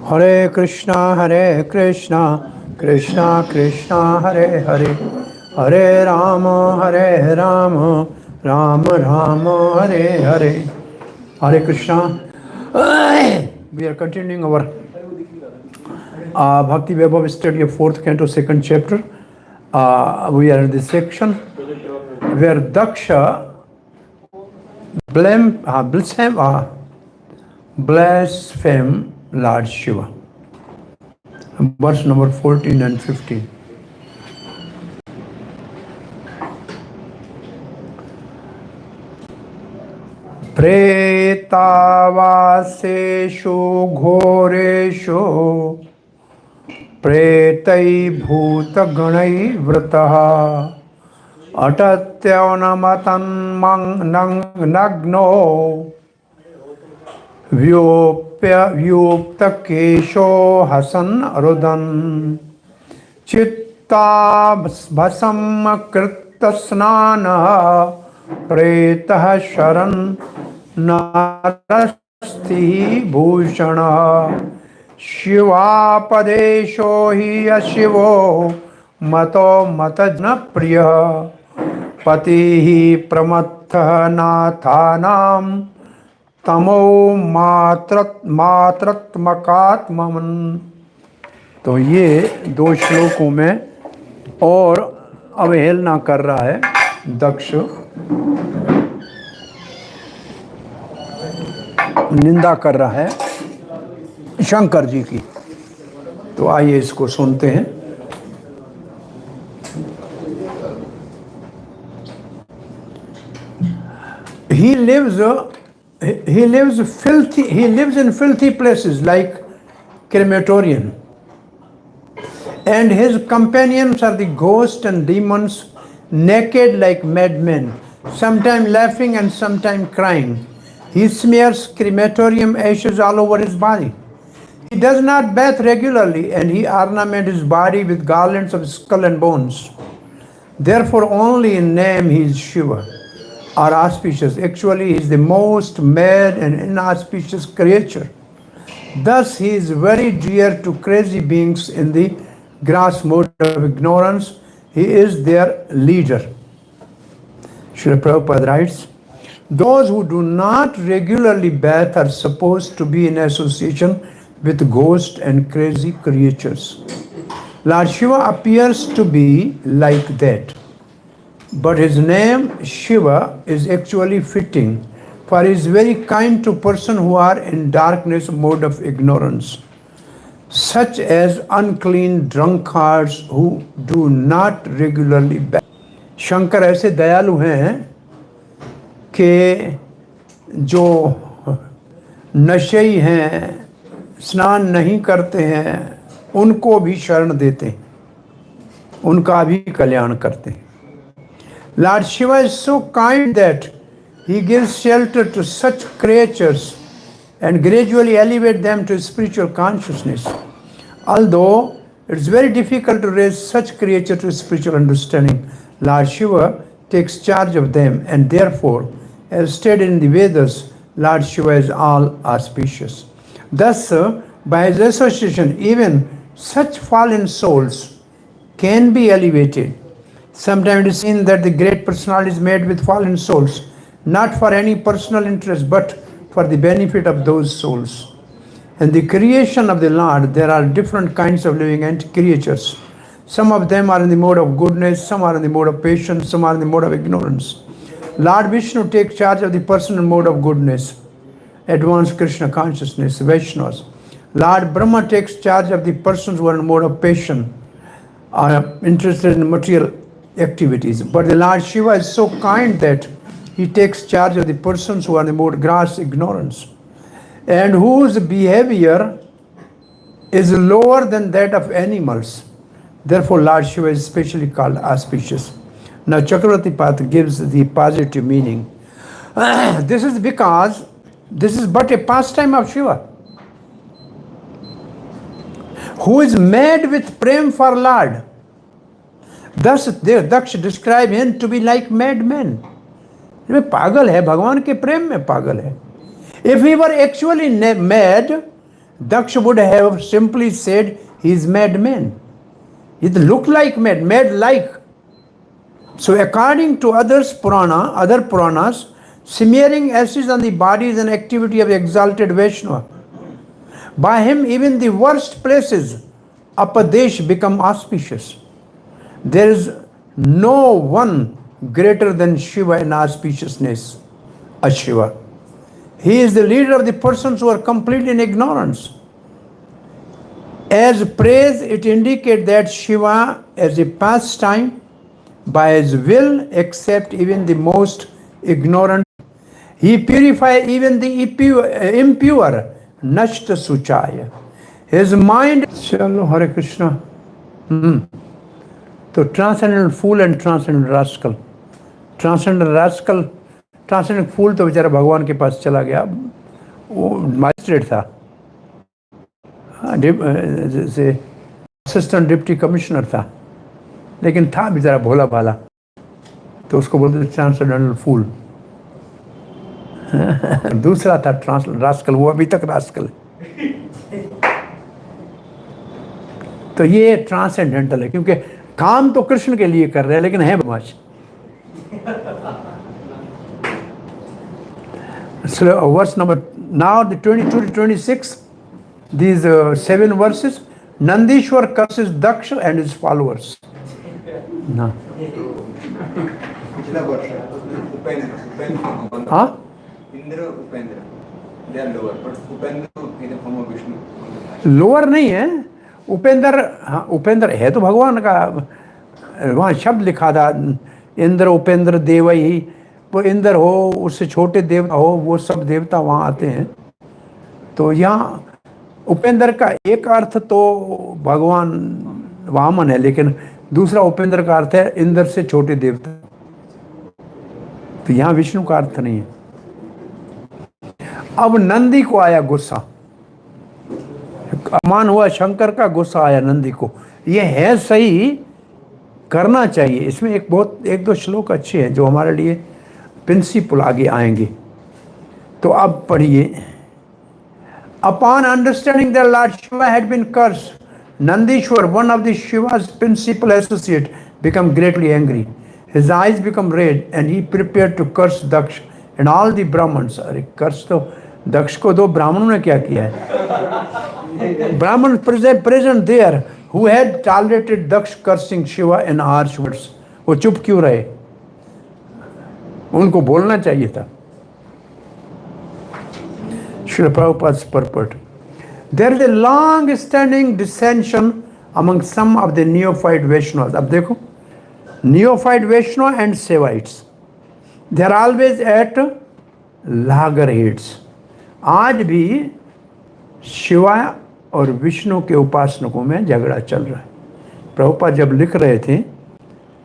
Hare Krishna, Krishna Krishna, Hare Hare, Hare Rama, Rama Rama, Hare Hare. Hare Krishna. We are continuing our Bhakti Vaibhav study of 4th canto, 2nd chapter. We are in this section where Daksha blaspheme Lord Shiva. Verse number 14 and 15. Pretavaseshu ghoreshu pretai bhuta ganai vrataha atatyaunamatan nagno vyupta kesho hasan rudan chitta bhasam krita snana pretah sharan narasti bhushana shivapadesho hi ashivo mato matajna priya patihi pramatha nathanam तमो मातृत्मकात्मन। तो ये दो श्लोकों में और अवहेलना कर रहा है दक्ष, निंदा कर रहा है शंकर जी की। तो आइए इसको सुनते हैं। He lives in filthy places like crematorium, and his companions are the ghosts and demons, naked like madmen, sometimes laughing and sometimes crying. He smears crematorium ashes all over his body. He does not bath regularly, and he ornaments his body with garlands of skull and bones. Therefore only in name he is Shiva, are auspicious. Actually, he is the most mad and inauspicious creature. Thus, he is very dear to crazy beings in the gross mode of ignorance. He is their leader. Srila Prabhupada writes, those who do not regularly bath are supposed to be in association with ghosts and crazy creatures. Lord Shiva appears to be like that. But his name Shiva is actually fitting, for he is very kind to persons who are in darkness mode of ignorance, such as unclean drunkards who do not regularly bath. Shankar ऐसे दयालु हैं कि जो नशेई हैं, स्नान नहीं करते हैं, उनको भी शरण देते हैं, उनका भी कल्याण करते हैं। Lord Shiva is so kind that he gives shelter to such creatures and gradually elevates them to spiritual consciousness. Although it's very difficult to raise such creatures to spiritual understanding, Lord Shiva takes charge of them, and therefore, as stated in the Vedas, Lord Shiva is all auspicious. Thus, by his association, even such fallen souls can be elevated. Sometimes it is seen that the great personality is made with fallen souls, not for any personal interest, but for the benefit of those souls. In the creation of the Lord, there are different kinds of living creatures. Some of them are in the mode of goodness, some are in the mode of patience, some are in the mode of ignorance. Lord Vishnu takes charge of the personal mode of goodness, advanced Krishna consciousness, Vaishnavas. Lord Brahma takes charge of the persons who are in the mode of patience, are interested in material activities. But the Lord Shiva is so kind that he takes charge of the persons who are in the mode of gross ignorance, and whose behavior is lower than that of animals. Therefore, Lord Shiva is specially called auspicious. Now, Chakravarti Path gives the positive meaning. This is because this is but a pastime of Shiva, who is mad with prem for Lord. Thus, Daksha describe him to be like madman. वे पागल है, भगवान के प्रेम में पागल है. If he were actually mad, Daksha would have simply said he is madman. It looked like mad like. So according to other Puranas, smearing ashes on the body is an activity of exalted Vaishnava. By him, even the worst places, apadesh, become auspicious. There is no one greater than Shiva in auspiciousness, Ashiva. He is the leader of the persons who are complete in ignorance. As praise, it indicates that Shiva, as a pastime, by his will, accept even the most ignorant. He purifies even the impure, nashta suchaya. His mind. Chalo, Hare Krishna. So transcendental fool and transcendental rascal. Transgender fool तो बेचारा भगवान के पास चला गया, वो magistrate था, जैसे assistant deputy commissioner था, लेकिन था बेचारा भोला भाला, तो उसको बोलते थे ट्रांसजेंडर फूल। दूसरा था रास्कल, वो अभी तक रास्कल है। तो ये ट्रांससेंडेंटल है, क्योंकि काम तो कृष्ण के लिए कर रहे हैं लेकिन है बदमाश। So verse number, now the 22 to 26, these 7 verses, Nandishwar curses Daksha and his followers. No. Huh? Indra, Upendra. They are lower, but Upendra is a form of Vishnu. Lower नहीं है, उपेंद्र, हाँ उपेंद्र है तो भगवान का, वहाँ शब्द लिखा था इंद्र उपेंद्र देवई, वो इंद्र हो उससे छोटे देवता हो, वो सब देवता वहाँ आते हैं। तो यहाँ उपेंद्र का एक अर्थ तो भगवान वामन है, लेकिन दूसरा उपेंद्र का अर्थ है इंद्र से छोटे देवता। तो यहाँ विष्णु का अर्थ नहीं है। अब नंदी को आया गुस्सा, अपमान हुआ शंकर का, गुस्सा आया नंदी को। ये है सही, करना चाहिए। इसमें एक दो श्लोक अच्छे हैं जो हमारे लिए प्रिंसिपल आगे आएंगे। तो अब पढ़िए। Upon understanding that Lord Shiva had been cursed, Nandishvara, one of the Shiva's principal associate, became greatly angry. His eyes became red and he prepared to curse Daksh and all the Brahmins. अरे कर्स तो दक्ष को दो, ब्राह्मणों ने क्या किया है? ब्राह्मण present there who had tolerated Daksh cursing Shiva in harsh words, वो चुप क्यों रहे? उनको बोलना चाहिए था। Srila Prabhupada's purport. There is a long standing dissension among some of the neophyte Vaishnavas. अब देखो, neophyte Vaishnava and Sevites, they are always at loggerheads. आज भी शिवा और विष्णु के उपासकों में झगड़ा चल रहा है। प्रभुपाद जब लिख रहे थे,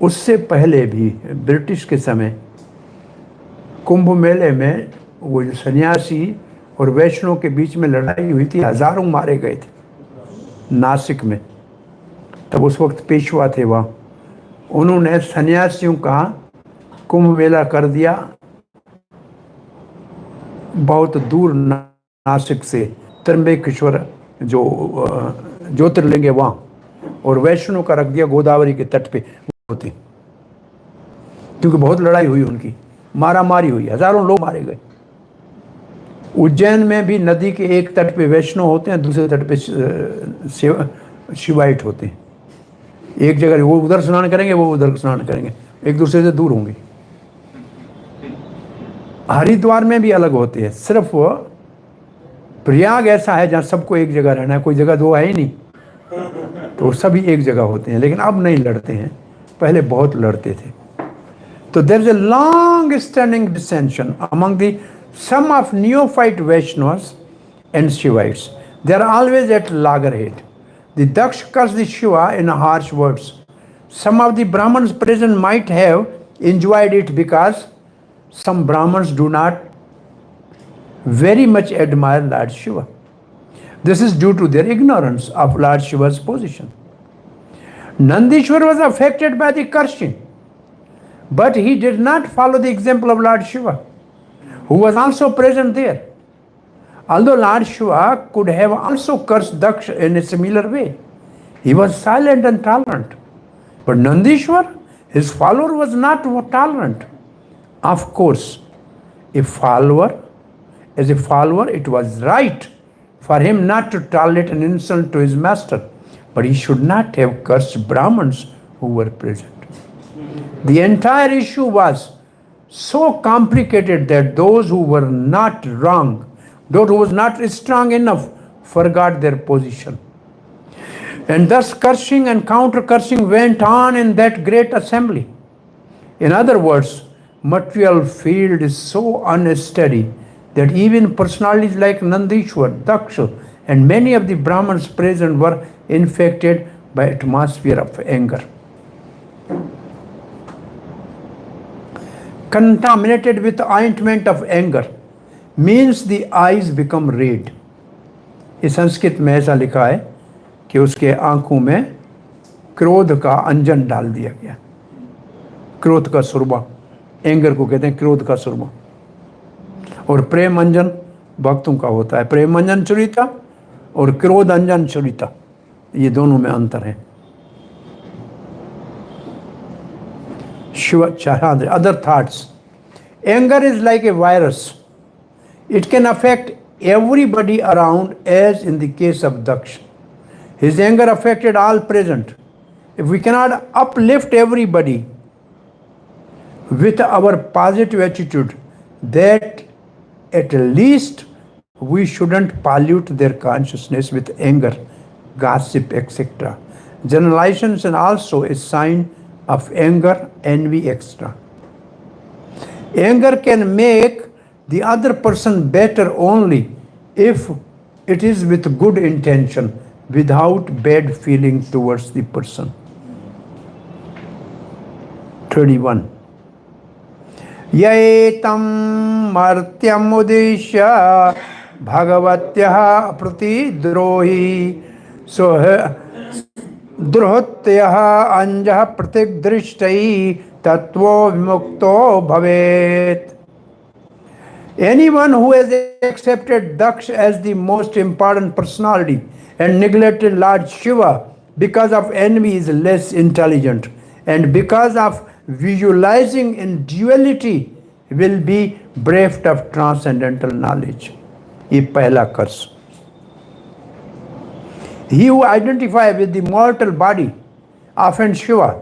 उससे पहले भी ब्रिटिश के समय कुंभ मेले में वो जो सन्यासी और वैष्णव के बीच में लड़ाई हुई थी, हजारों मारे गए थे नासिक में। तब उस वक्त पेशवा थे वहाँ, उन्होंने सन्यासियों का कुंभ मेला कर दिया बहुत दूर नासिक से, त्र्यंबकेश्वर जो ज्योतिर्लिंग है वहाँ, और वैष्णव का रख दिया गोदावरी के तट पे होते, क्योंकि बहुत लड़ाई हुई उनकी, मारा मारी हुई, हजारों लोग मारे गए। उज्जैन में भी नदी के एक तट पे वैष्णव होते हैं, दूसरे तट पे शिवाइट होते हैं। एक जगह वो उधर स्नान करेंगे, वो उधर स्नान करेंगे, एक दूसरे से दूर होंगे। हरिद्वार में भी अलग होते हैं। सिर्फ प्रयाग ऐसा है जहाँ सबको एक जगह रहना है, कोई जगह दो है ही नहीं, तो सभी एक जगह होते हैं। लेकिन अब नहीं लड़ते हैं, पहले बहुत लड़ते थे। तो there is a long standing dissension among the some of neophyte Vaishnavas and Shivites. They are always at loggerhead. The Daksh cursed the Shiva in harsh words. Some of the Brahmins present might have enjoyed it because some Brahmins do not very much admire Lord Shiva. This is due to their ignorance of Lord Shiva's position. Nandishwar was affected by the cursing, but he did not follow the example of Lord Shiva, who was also present there. Although Lord Shiva could have also cursed Daksha in a similar way. He was silent and tolerant. But Nandishwar, his follower, was not tolerant. Of course, a follower, as a follower, it was right for him not to tolerate an insult to his master. But he should not have cursed Brahmins who were present. The entire issue was so complicated that those who were not wrong, those who was not strong enough, forgot their position. And thus cursing and counter-cursing went on in that great assembly. In other words, material field is so unsteady that even personalities like Nandishwar, Daksha, and many of the Brahmins present were infected by atmosphere of anger. Contaminated with ointment of anger means the eyes become red. इस संस्कृत में ऐसा लिखा है कि उसके आंखों में क्रोध का अंजन डाल दिया गया. क्रोध का सुरमा, एंगर को कहते हैं क्रोध का सुरमा. और प्रेम अंजन भक्तों का होता है. प्रेम अंजन छुरिता और क्रोध अंजन छुरिता, ये दोनों में अंतर है. Other thoughts. Anger is like a virus. It can affect everybody around, as in the case of Daksha. His anger affected all present. If we cannot uplift everybody with our positive attitude, that at least we shouldn't pollute their consciousness with anger, gossip, etc. Generalizations are also a sign of anger, envy, etc. Anger can make the other person better only if it is with good intention, without bad feeling towards the person. 31. Yaetam martyam udishya bhagavatyaha pratidrohi so Druhatyaha anjah pratigdrishtai tatvo vimukto bhavet. Anyone who has accepted Daksha as the most important personality and neglected Lord Shiva because of envy is less intelligent, and because of visualizing in duality will be bereft of transcendental knowledge. ये पहला कर्स. He who identifies with the mortal body of an Shiva,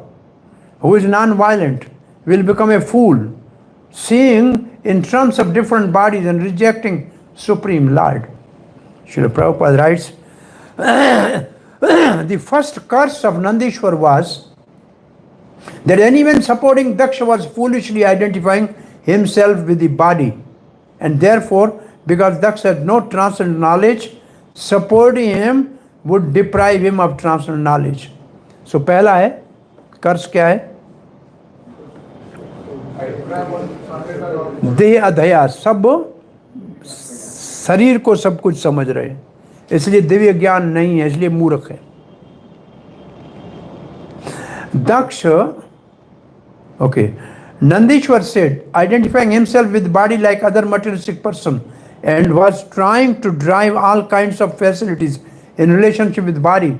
who is non-violent, will become a fool, seeing in terms of different bodies and rejecting Supreme Lord. Srila Prabhupada writes, the first curse of Nandishwar was that anyone supporting Daksha was foolishly identifying himself with the body, and therefore, because Daksha had no transcendental knowledge, supporting him would deprive him of transcendental knowledge. So पहला है कर्स क्या है? देह अधया, सब शरीर को सब कुछ समझ रहे हैं, इसलिए दिव्य ज्ञान नहीं है, इसलिए मूर्ख है. Daksha, okay, Nandishwar said, identifying himself with body like other materialistic person, and was trying to drive all kinds of facilities in relationship with body.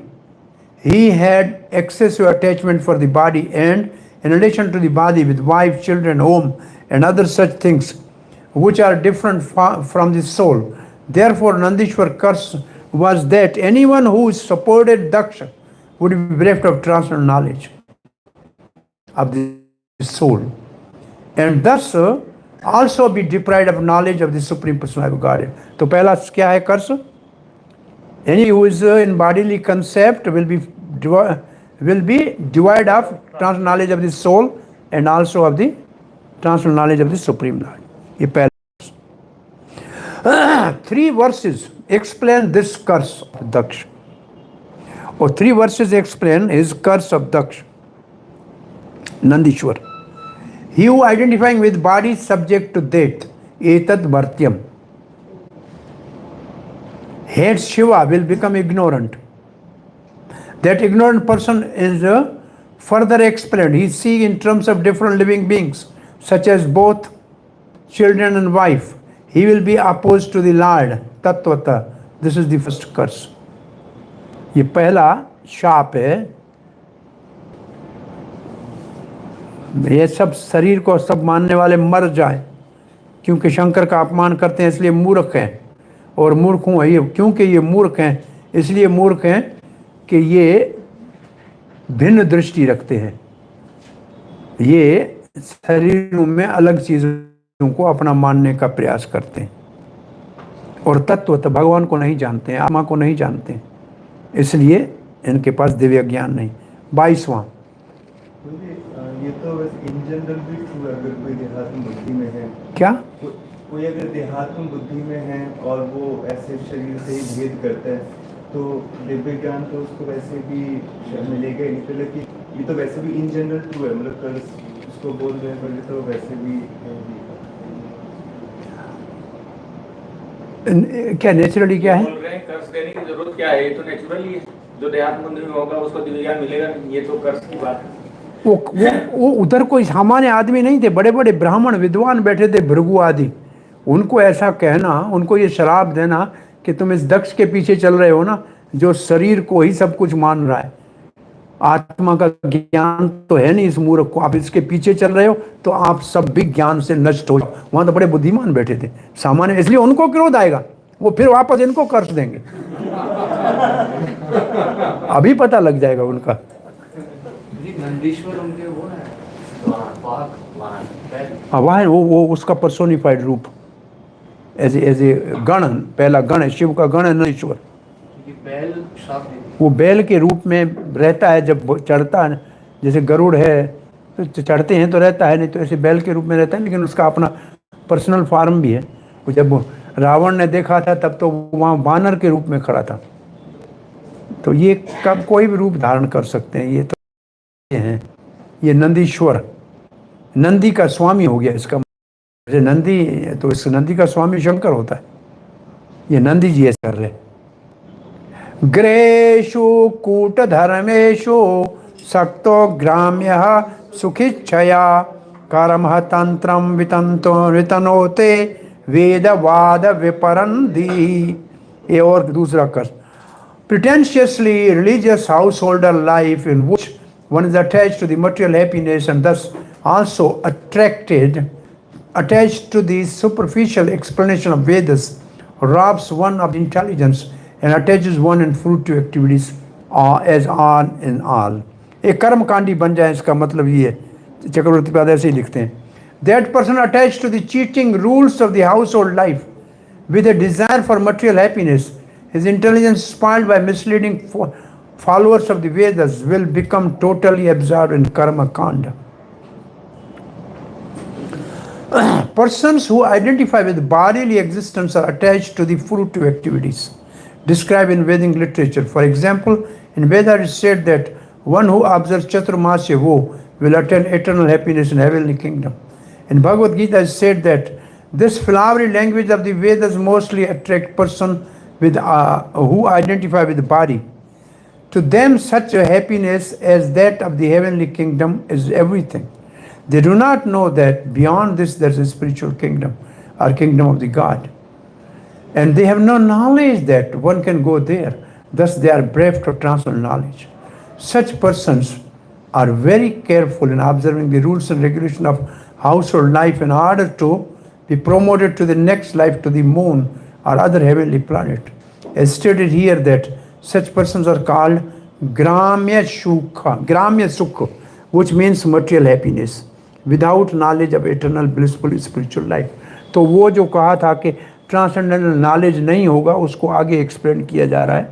He had excessive attachment for the body, and in relation to the body with wife, children, home, and other such things which are different from the soul. Therefore, Nandishwar curse was that anyone who supported Daksha would be bereft of transcendental knowledge of the soul, and thus also be deprived of knowledge of the Supreme Personality of Godhead. तो पहला क्या है कर्स? Any who is in bodily concept will be devoid of transcendental knowledge of the soul and also of the transcendental knowledge of the Supreme Lord. ये पहला. 3 verses explain this curse of Daksha. Or 3 verses explain his curse of Daksha. Nandishwar. He who identifying with body subject to death, etat bhartyam, hates Shiva will become ignorant. That ignorant person is further explained. He sees in terms of different living beings, such as both children and wife. He will be opposed to the Lord, tatvata. This is the first curse. ये पहला शाप है। ये सब शरीर को सब मानने वाले मर जाए, क्योंकि शंकर का अपमान करते हैं इसलिए मूर्ख हैं। और मूर्ख हूँ ये, क्योंकि ये मूर्ख हैं इसलिए मूर्ख हैं कि ये भिन्न दृष्टि रखते हैं। ये शरीरों में अलग चीज़ों को अपना मानने का प्रयास करते हैं और तत्व तो भगवान को नहीं जानते हैं, आत्मा को नहीं जानते हैं, इसलिए इनके पास दिव्य ज्ञान नहीं। 22वां, ये तो बस इन जनरल भी ट्रू है। अगर कोई देहात्म बुद्धि में है, क्या कोई अगर देहात्म बुद्धि में है और वो ऐसे शरीर से ही भेद करता है तो दिव्य ज्ञान तो उसको वैसे भी मिलेगा ही नहीं। तो कि ये तो वैसे भी इन जनरल ट्रू है, मतलब कल उसको बोल रहे हैं पर ये तो वैसे भी क्या नेचुरली क्या है? बोल रहे हैं कर्ज देने की जरूरत क्या है, ये तो नेचुरली है। जो देहात्म बुद्धि में होगा उसको दिव्य ज्ञान मिलेगा नहीं, ये तो कर्ज की बात है। वो उधर कोई सामान्य आदमी नहीं थे, बड़े बड़े ब्राह्मण विद्वान बैठे थे, भृगु आदि। उनको ऐसा कहना, उनको ये श्राप देना कि तुम इस दक्ष के पीछे चल रहे हो ना, जो शरीर को ही सब कुछ मान रहा है, आत्मा का ज्ञान तो है नहीं इस मूर्ख को, आप इसके पीछे चल रहे हो तो आप सब भी ज्ञान से नष्ट हो जाओ। वहां तो बड़े बुद्धिमान बैठे थे सामान्य, इसलिए उनको क्रोध आएगा, वो फिर वापस इनको कर्ज देंगे। अभी पता लग जाएगा उनका। नंदीश्वर उनके वो है वाहन, वो उसका पर्सोनिफाइड रूप एज ए गण, पहला गण है, शिव का गण है नंदीश्वर। वो बैल के रूप में रहता है, जब चढ़ता है जैसे गरुड़ है तो चढ़ते हैं तो रहता है, नहीं तो ऐसे बैल के रूप में रहता है, लेकिन उसका अपना पर्सनल फॉर्म भी है। वो जब रावण ने देखा था तब तो वहाँ वानर के रूप में खड़ा था। तो ये कब कोई भी रूप धारण कर सकते हैं। ये तो हैं, ये नंदीश्वर, नंदी का स्वामी हो गया इसका। जैसे नंदी, तो इस नंदी का स्वामी शंकर होता है, ये नंदी जी ऐसे कर रहे। ग्रेषु कूट धर्मेशु सक्तो ग्राम्य सुखिच्छया कर्म तंत्रम वितंतो वितनोते वेदवाद विपरंदी। ये और दूसरा कर, pretentiously religious householder life in which one is attached to the material happiness and thus also attached to the superficial explanation of Vedas robs one of intelligence and attaches one in fruitive activities as all in all. एक कर्मकांडी बन जाए, इसका मतलब ये है, चक्रवर्ती पाद ऐसे ही लिखते हैं। That person attached to the cheating rules of the household life with a desire for material happiness, his intelligence spoiled by misleading followers of the Vedas, will become totally absorbed in karma kanda. Persons who identify with bodily existence are attached to the fruitive activities described in Vedic literature. For example, in Veda it is said that one who observes Chaturmasya will attain eternal happiness in heavenly kingdom. In Bhagavad Gita it is said that this flowery language of the Vedas mostly attract person with who identify with the body. To them such a happiness as that of the heavenly kingdom is everything. They do not know that beyond this there is a spiritual kingdom or kingdom of the God. And they have no knowledge that one can go there. Thus they are bereft of transcendental knowledge. Such persons are very careful in observing the rules and regulations of household life in order to be promoted to the next life, to the moon or other heavenly planet. As stated here that such persons are called Gramya Sukha, which means material happiness, without knowledge of eternal blissful spiritual life. तो वो जो कहा था कि transcendental knowledge नहीं होगा, उसको आगे एक्सप्लेन किया जा रहा है।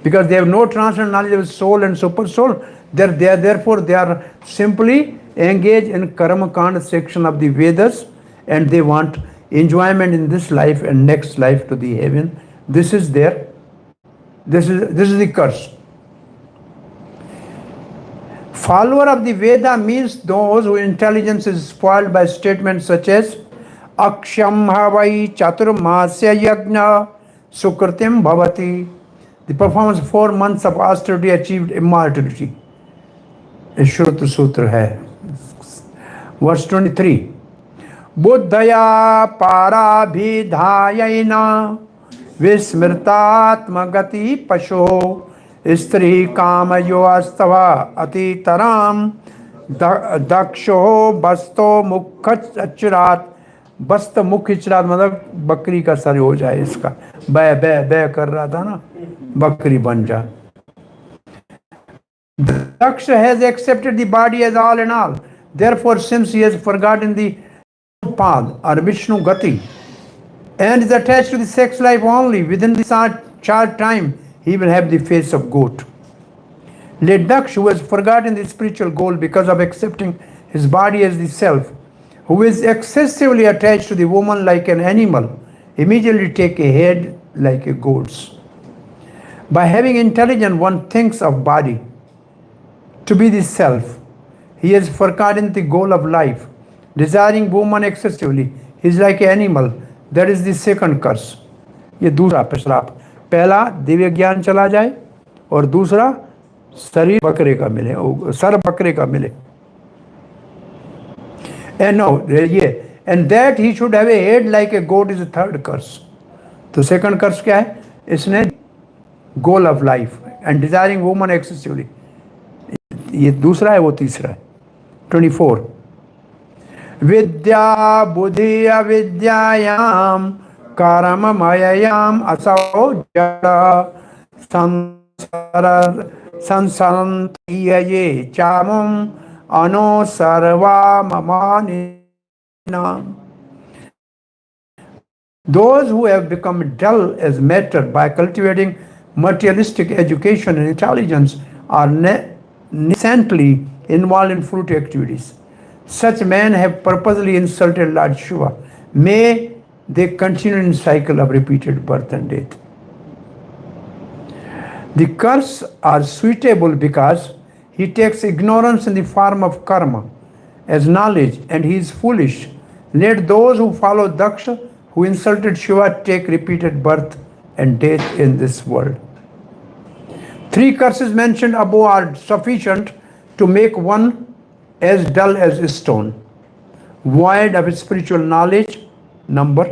Because they have no transcendental knowledge of soul and super soul, therefore they are simply engaged in karma kanda section of the Vedas, and they want enjoyment in this life and next life to the heaven. This is the curse. Follower of the Veda means those whose intelligence is spoiled by statements such as Aksham Havai Chaturmasya Yajna Sukritim Bhavati. The performance of 4 months of austerity achieved immortality. Shruta Sutra hai. Verse 23. बुद्धया पाराभिधायैना विस्मृतात्मगति पशो स्त्री कामयोस्तव अतितराम दक्षो बस्तो मुख अचुरात। बस्त मुख चिरात मतलब बकरी का sir हो जाए इसका, बै बै बै कर रहा था ना, बकरी बन जा। Daksha has accepted the body as all in all. Therefore, since he has forgotten the path or Vishnu Gati and is attached to the sex life only, within the short time, he will have the face of goat. Let Daksha, who has forgotten the spiritual goal because of accepting his body as the self, who is excessively attached to the woman like an animal, immediately take a head like a goat's. By having intelligence, one thinks of body to be the self. He has forgotten the goal of life, desiring woman excessively. He is like an animal. That is the second curse. ये दूसरा श्राप। पहला दिव्य ज्ञान चला जाए और दूसरा शरीर बकरे का मिले, सर बकरे का मिले। And no, and that he should have a head like a goat is the third curse. तो second curse क्या है? इसने goal of life and desiring woman excessively. ये दूसरा है, वो तीसरा है। 24 विद्या बुद्धि अविद्यायाम कर्म मययाम असौ जड़ संसरन्ति चामुम अनो सर्वाममानिनाम। Those who have become dull as matter by cultivating materialistic education and intelligence are nascently involved in fruitive activities. Such men have purposely insulted Lord Shiva. May they continue in cycle of repeated birth and death. The curse are suitable because he takes ignorance in the form of karma as knowledge, and he is foolish. Let those who follow Daksha, who insulted Shiva, take repeated birth and death in this world. 3 curses mentioned above are sufficient to make one as dull as a stone, void of spiritual knowledge, number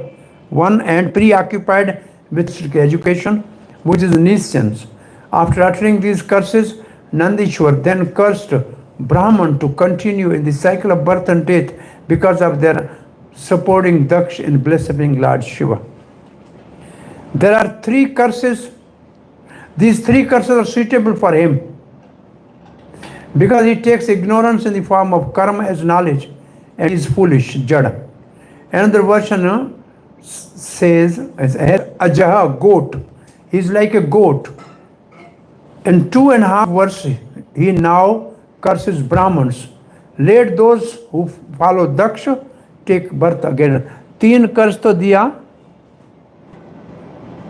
1, and preoccupied with education, which is nescience. After uttering these curses, Nandishwar then cursed Brahman to continue in the cycle of birth and death because of their supporting Daksh in blaspheming Lord Shiva. There are 3 curses. These 3 curses are suitable for him because he takes ignorance in the form of karma as knowledge and is foolish, jada. Another version says, ajaha, goat. He is like a goat. In 2.5 verses, he now curses Brahmins. Let those who follow Daksha take birth again. 3 कर्ज तो दिया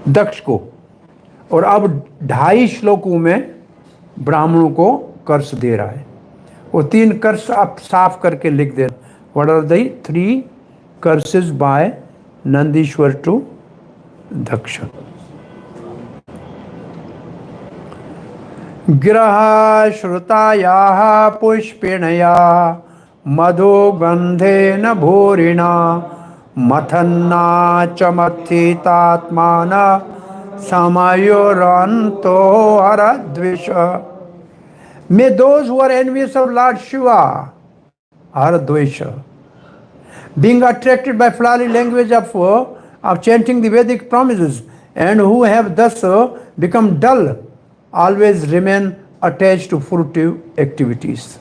दक्ष को, और अब 2.5 श्लोकों में ब्राह्मणों को कर्ज दे रहा है। वो 3 कर्ज आप साफ करके लिख दे। What are the 3 curses by Nandishwar to Daksha? गिरः श्रुतायाः पुष्पिणया मधु गंधेन भूरिणा मथन्ना च मथितात्मान समायोरन्तो हरद्वेष। May those who are envious of Lord Shiva, Haradvesha, being attracted by flowery language of chanting the Vedic promises, and who have thus become dull, always remain attached to fruitive activities.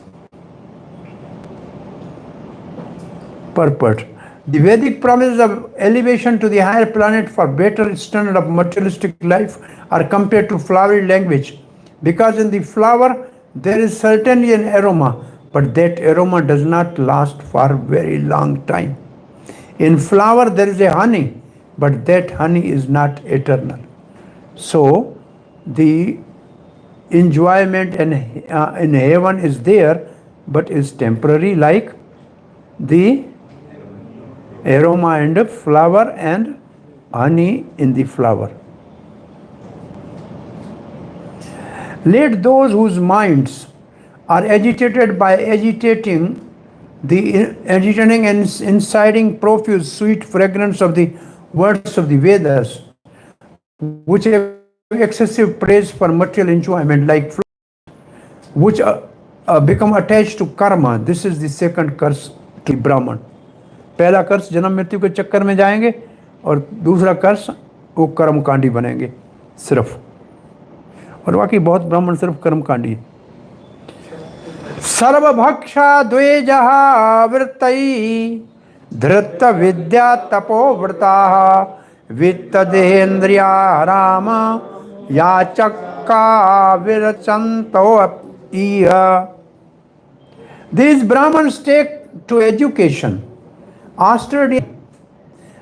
Purport. The Vedic promises of elevation to the higher planet for better standard of materialistic life are compared to flowery language, because in the flower there is certainly an aroma, but that aroma does not last for a very long time. In flower there is a honey, but that honey is not eternal. So the enjoyment in heaven is there, but is temporary, like the aroma in the flower and honey in the flower. Let those whose minds are agitated by agitating the entertaining and inciting profuse sweet fragrance of the words of the Vedas, which have excessive praise for material enjoyment like which become attached to karma. This is the second curse to Brahman. पहला कर्स जन्म मृत्यु के चक्कर में जाएंगे और दूसरा कर्स वो कर्मकांडी बनेंगे सिर्फ। और वाकई बहुत ब्राह्मण सिर्फ कर्मकांडी है। सर्वभक्षा द्वेजः वृत्तै धृत विद्या तपोव्रताः वित्तदेहेन्द्रिया राम याचक्का विरचन्तो इह। These Brahmins take to education. After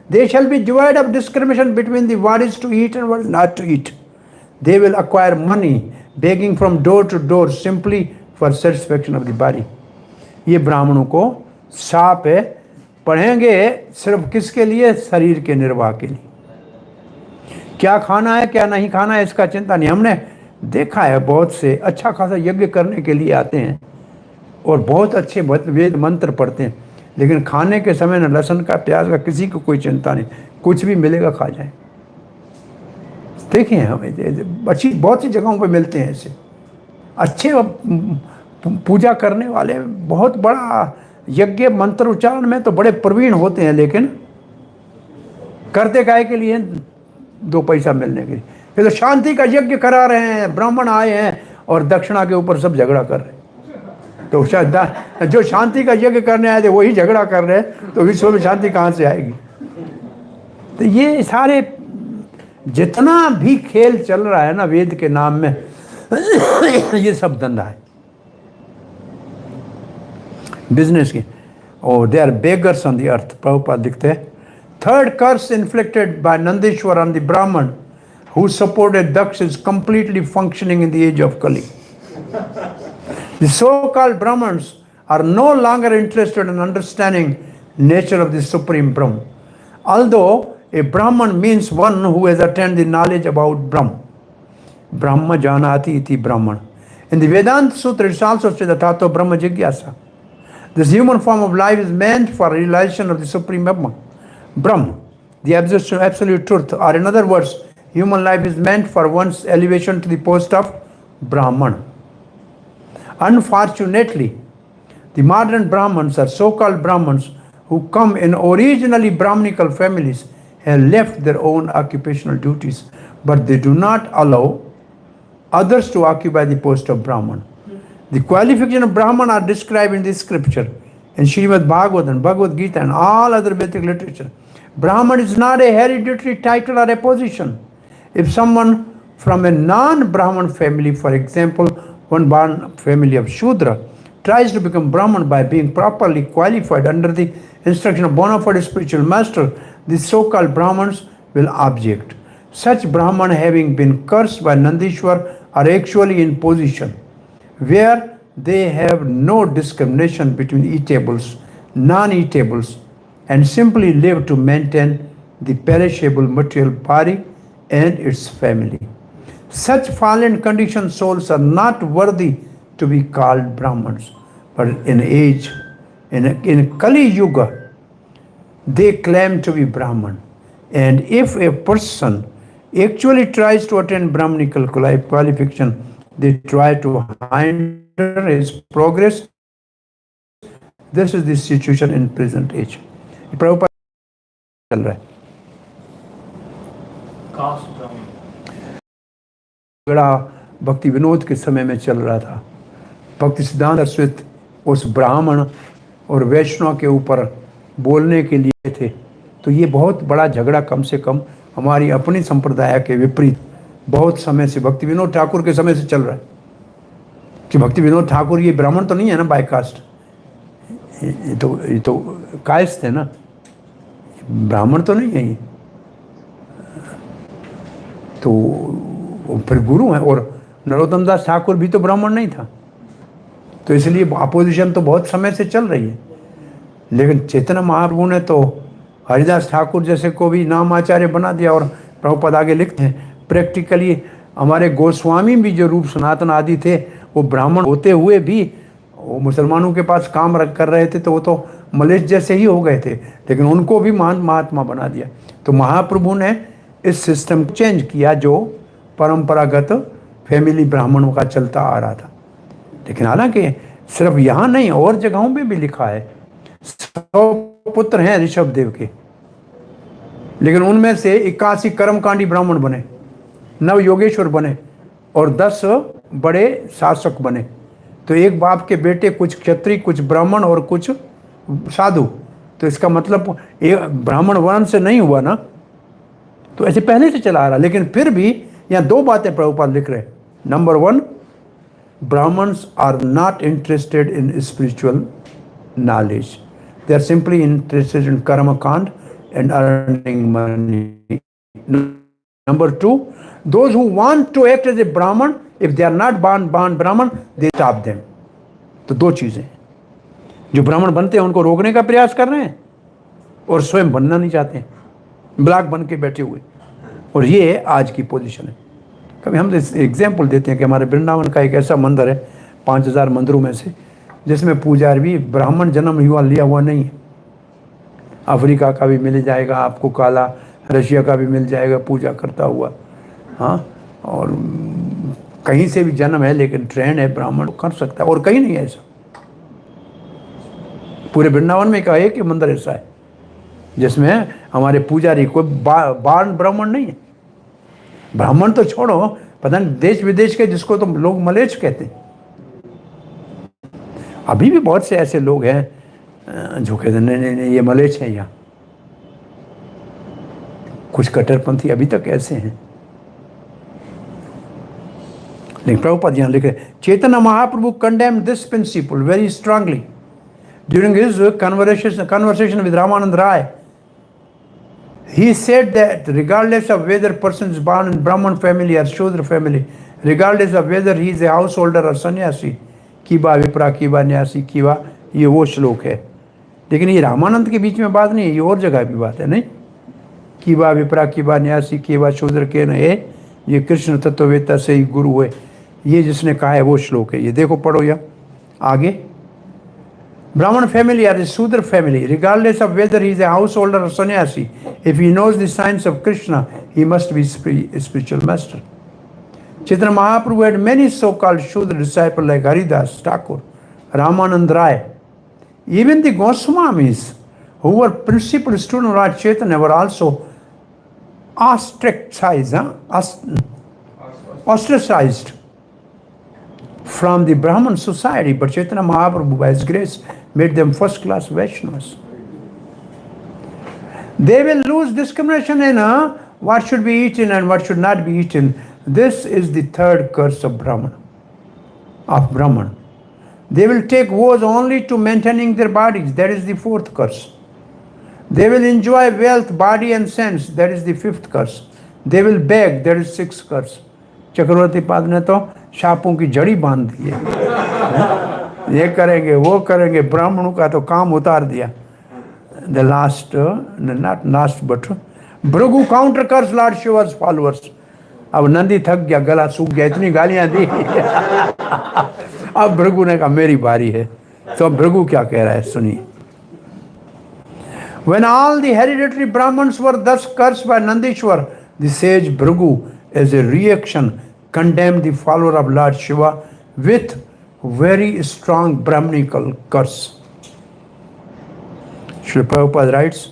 they shall be devoid of discrimination between the what is to eat and what is not to eat. They will acquire money begging from door to door simply for satisfaction of the body. ये ब्राह्मणों को शाप है। पढ़ेंगे सिर्फ किसके लिए? शरीर के निर्वाह के लिए। क्या खाना है क्या नहीं खाना है इसका चिंता नहीं। हमने देखा है बहुत से अच्छा खासा यज्ञ करने के लिए आते हैं और बहुत अच्छे वेद मंत्र पढ़ते हैं, लेकिन खाने के समय न लहसुन का प्याज का किसी को कोई चिंता नहीं, कुछ भी मिलेगा खा जाए। देखिए हमें अच्छी बहुत सी जगहों पे मिलते हैं ऐसे अच्छे पूजा करने वाले, बहुत बड़ा यज्ञ मंत्र उच्चारण में तो बड़े प्रवीण होते हैं, लेकिन करते काय के लिए? दो पैसा मिलने के लिए। ये तो शांति का यज्ञ करा रहे हैं, ब्राह्मण आए हैं और दक्षिणा के ऊपर सब झगड़ा कर रहे हैं। तो शायद जो शांति का यज्ञ करने आए थे वही झगड़ा कर रहे हैं, तो विश्व में शांति कहाँ से आएगी? तो ये सारे जितना भी खेल चल रहा है ना वेद के नाम में ये सब धंधा है बिजनेस की। और they are beggars on the earth. Prabhupada लिखते हैं third curse inflicted by Nandishvara on the brahmana who supported Daksh is completely functioning in the age of Kali. The so-called Brahmins are no longer interested in understanding nature of the Supreme Brahman. Although a Brahman means one who has attained the knowledge about Brahma. Brahma janati iti Brahman. In the Vedanta Sutra it is also said Tatto Brahma Jigyasa. This human form of life is meant for realization of the Supreme Brahma, the absolute truth, or in other words, human life is meant for one's elevation to the post of Brahman. Unfortunately, the modern Brahmins or so-called Brahmins who come in originally Brahminical families have left their own occupational duties, but they do not allow others to occupy the post of Brahman. The qualification of Brahman are described in the scripture, in Srimad Bhagvatam, Bhagavad Gita and all other Vedic literature. Brahman is not a hereditary title or a position. If someone from a non-Brahman family, for example, one born family of Shudra, tries to become Brahman by being properly qualified under the instruction of bona fide spiritual master, the so-called Brahmins will object. Such Brahman, having been cursed by Nandishwar, are actually in position where they have no discrimination between eatables, non-eatables, and simply live to maintain the perishable material body and its family. Such fallen conditioned souls are not worthy to be called Brahmins, but in Kali Yuga, they claim to be Brahman. And if a person actually tries to attain Brahminical qualification, they try to hinder his progress. This is the situation in present age. Prabhupada चल रहा है बड़ा भक्ति विनोद के समय में चल रहा था। भक्ति सिद्धांत सरस्वती उस ब्राह्मण और वैष्णव के ऊपर बोलने के लिए थे, तो ये बहुत बड़ा झगड़ा कम से कम हमारी अपनी संप्रदाय के विपरीत बहुत समय से भक्ति विनोद ठाकुर के समय से चल रहा है कि भक्ति विनोद ठाकुर ये ब्राह्मण तो नहीं है ना बाय कास्ट, ये तो कायस्थ है ना, ब्राह्मण तो नहीं है ये, तो फिर गुरु है। और नरोत्तम दास ठाकुर भी तो ब्राह्मण नहीं था, तो इसलिए अपोजिशन तो बहुत समय से चल रही है। लेकिन चैतन्य महाप्रभु ने तो हरिदास ठाकुर जैसे को भी नाम आचार्य बना दिया। और प्रभुपाद आगे लिखते हैं प्रैक्टिकली हमारे गोस्वामी भी जो रूप सनातन आदि थे वो ब्राह्मण होते हुए भी वो मुसलमानों के पास काम कर रहे थे तो वो तो मलेच्छ जैसे ही हो गए थे, लेकिन उनको भी महान महात्मा बना दिया। तो महाप्रभु ने इस सिस्टम को चेंज किया जो परंपरागत फैमिली ब्राह्मणों का चलता आ रहा था। लेकिन हालांकि सिर्फ यहाँ नहीं, और जगहों में भी लिखा है 100 पुत्र हैं ऋषभ देव के, लेकिन उनमें से 81 कर्मकांडी ब्राह्मण बने, 9 योगेश्वर बने और 10 बड़े शासक बने। तो एक बाप के बेटे कुछ क्षत्रिय, कुछ ब्राह्मण और कुछ साधु, तो इसका मतलब एक ब्राह्मण वर्ण से नहीं हुआ ना, तो ऐसे पहले से चला आ रहा। लेकिन फिर भी यहाँ 2 बातें प्रभुपाद लिख रहे हैं। Number 1, brahmanas are not interested in spiritual knowledge, they are simply interested in karma kand and earning money. Number 2, those who want to act as a brahman, if they are not born brahman, they stop them. तो 2 चीजें, जो ब्राह्मण बनते हैं उनको रोकने का प्रयास कर रहे हैं और स्वयं बनना नहीं चाहते हैं, ब्लॉक बन के बैठे हुए। और ये आज की पोजीशन है। कभी हम एग्जाम्पल देते हैं कि हमारे वृंदावन का एक ऐसा मंदिर है 5000 मंदिरों में से, जिसमें पुजारी भी ब्राह्मण जन्म लिया हुआ नहीं है। अफ्रीका का भी मिल जाएगा आपको काला, रशिया का भी मिल जाएगा पूजा करता हुआ, हाँ, और कहीं से भी जन्म है, लेकिन ट्रेंड है ब्राह्मण कर सकता है। और कहीं नहीं है ऐसा, पूरे वृंदावन में कहा है कि मंदिर ऐसा है जिसमें हमारे पुजारी कोई बाण ब्राह्मण नहीं है। ब्राह्मण तो छोड़ो, पता नहीं देश विदेश के जिसको तो लोग मलेच्छ कहते हैं। अभी भी बहुत से ऐसे लोग हैं जो कहते हैं नहीं ये मलेच्छ है। यहाँ कुछ कट्टरपंथी अभी तक ऐसे हैं। लेकिन प्रभुपाद यहाँ लिखे, Chaitanya Mahaprabhu condemned this principle very strongly during his conversation with Ramanand Rai. He said that regardless of whether person is born in Brahman family or Shudra family, regardless of whether he is a householder or sannyasi, कीबा विप्रा कीबा न्यासी कीबा, ये वो श्लोक है। लेकिन ये रामानंद के बीच में बात नहीं है, ये और जगह भी बात है। नहीं, कीबा विप्रा कीबा न्यासी कीबा शूद्र के न है, ये कृष्ण तत्ववेत्ता से ही गुरु है, ये जिसने कहा है वो श्लोक है। ये देखो, पढ़ो या आगे। Brahman family or a Sudra family, regardless of whether he is a householder or sannyasi, if he knows the science of Krishna, he must be a spiritual master. Chaitanya Mahaprabhu had many so-called Shudra disciples like Haridas, Thakur, Ramanand Rai. Even the Goswamis, who were principal students of Lord Chaitanya, were also ostracized from the Brahman society, but Chaitanya Mahaprabhu, by his grace, made them first-class Vaishnavas. They will lose discrimination in what should be eaten and what should not be eaten. This is the third curse of Brahman. They will take vows only to maintaining their bodies. That is the 4th curse. They will enjoy wealth, body and sense. That is the 5th curse. They will beg. That is 6th curse. चक्रवर्ती पाद ने तो शापों की जड़ी बांध दी है। ये करेंगे वो करेंगे, ब्राह्मणों का तो काम उतार दिया। The last, not last but Bhrigu counter curse Lord Shiva's followers. अब नंदी थक गया, गला सूख गया, इतनी गालियां दी। अब भृगु ने कहा मेरी बारी है। तो अब भृगु क्या कह रहा है सुनिए। When all the hereditary Brahmins were thus cursed by Nandishwar, the sage Bhrigu, as a reaction, condemned the follower of Lord Shiva with very strong Brahmanical curse. Srila Prabhupada writes,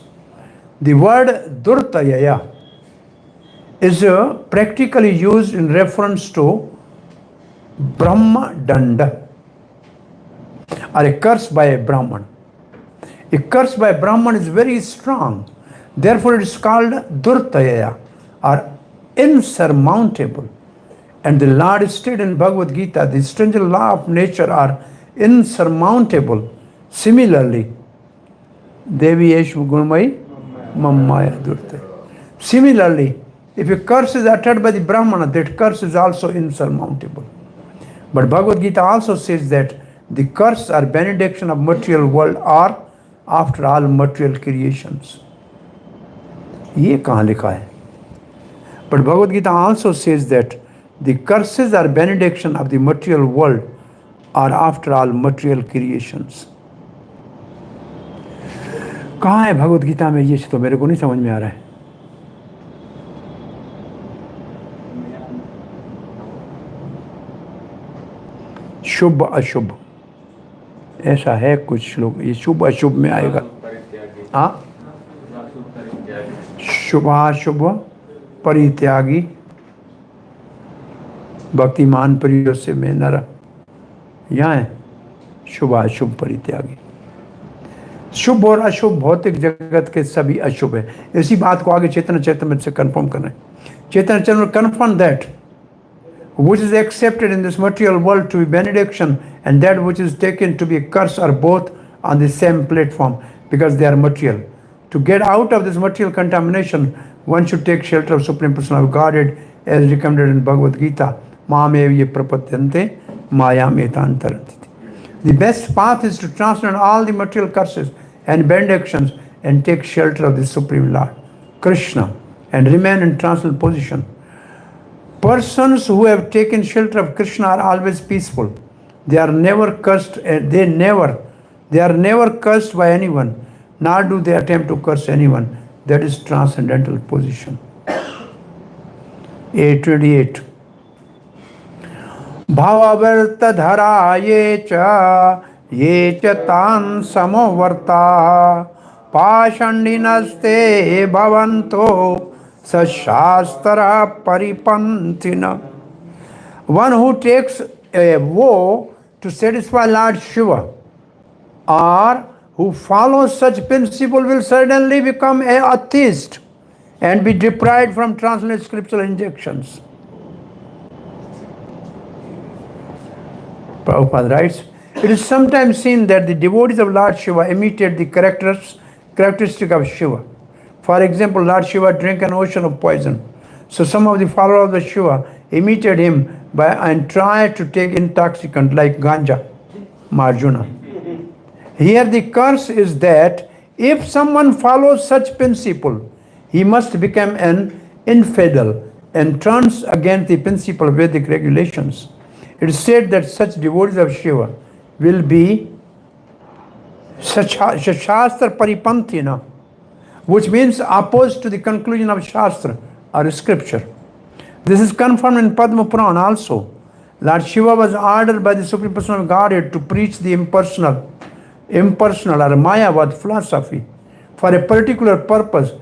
the word Durtayaya is practically used in reference to Brahma Danda, or a curse by a Brahman. A curse by a Brahman is very strong. Therefore, it is called Durtayaya, or insurmountable. And the Lord stated in Bhagavad Gita, the stringent law of nature are insurmountable. Similarly, Devi Yeshu Gunmai Mammaya Durtaya. Similarly, if a curse is uttered by the Brahmana, that curse is also insurmountable. But Bhagavad Gita also says that the curse or benediction of material world are after all material creations. ये कहाँ लिखा है? But Bhagavad Gita also says that the curses or benediction of the material world are after all material creations. कहाँ है भगवत गीता में? ये तो मेरे को नहीं समझ में आ रहा है. शुभ अशुभ ऐसा है कुछ श्लोक, ये शुभ अशुभ में आएगा. हाँ, शुभाशुभ परित्यागी भक्तिमान प्रियो से में नर. यहाँ है शुभाशुभ परित्यागी. शुभ और अशुभ भौतिक जगत के सभी अशुभ है. इसी बात को आगे चैतन्य चैतन्य से कंफर्म कर रहे हैं. Chaitanya Chaitanya confirm that which is accepted in this material world to be benediction and that which is taken to be a curse are both on the same platform because they are material. To get out of this material contamination, one should take shelter of Supreme Personality of Godhead as recommended in Bhagavad Gita. Māmev ye prapadyante mayam etantaranti. The best path is to transcend all the material curses and benedictions and take shelter of the Supreme Lord, Krishna, and remain in transcendental position. Persons who have taken shelter of Krishna are always peaceful. They are never cursed. They are never cursed by anyone, nor do they attempt to curse anyone. That is transcendental position. 828. Bhavavartadhara ye cha tan samovarta pashandinaste bhavanto shastra paripanthina. One who takes a vow to satisfy Lord Shiva or who follows such principle will certainly become an atheist and be deprived from transcendental scriptural injections. Prabhupada writes, it is sometimes seen that the devotees of Lord Shiva imitate the characteristic of Shiva. For example, Lord Shiva drank an ocean of poison. So some of the followers of the Shiva imitate him and try to take intoxicant like ganja, marjuna. Here the curse is that if someone follows such principle, he must become an infidel and turns against the principle of Vedic regulations. It is said that such devotees of Shiva will be shastra paripanthina, which means opposed to the conclusion of shastra or scripture. This is confirmed in Padma Purana also. Lord Shiva was ordered by the Supreme Personality of Godhead to preach the impersonal or Mayavad philosophy for a particular purpose,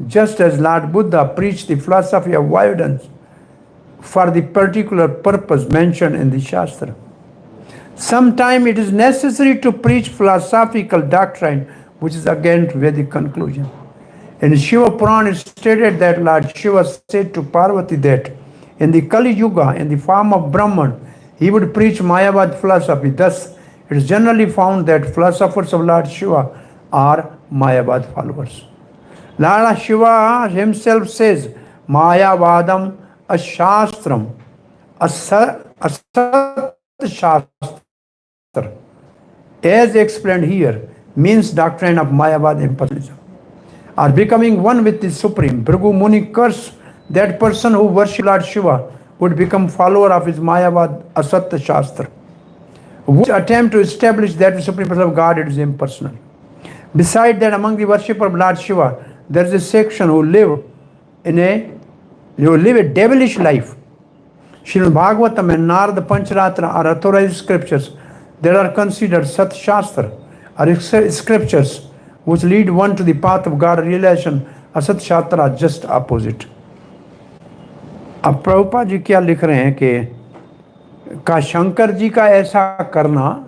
just as Lord Buddha preached the philosophy of violence for the particular purpose mentioned in the Shastra. Sometimes it is necessary to preach philosophical doctrine which is against Vedic conclusion. In Shiva Purana it is stated that Lord Shiva said to Parvati that in the Kali Yuga, in the form of Brahman, he would preach Mayavad philosophy. Thus, it is generally found that philosophers of Lord Shiva are Mayavad followers. Lord Shiva himself says, Mayavadam ashastram asat shastra, as explained here, means doctrine of Mayavad impersonalism, or becoming one with the Supreme. Bhrigu Muni cursed that person who worships Lord Shiva would become follower of his Mayavad Asat Shastra, which attempt to establish that the Supreme Person of God is impersonal. Besides that, among the worshippers of Lord Shiva, there is a section who live a devilish life. Srimad Bhagvatam and Narada Pancharatra are authorized scriptures that are considered Sat Shastra, or scriptures which lead one to the path of God realization. Asat Shastra are just opposite. अब प्रभुपाद जी क्या लिख रहे हैं कि शंकर जी का ऐसा करना,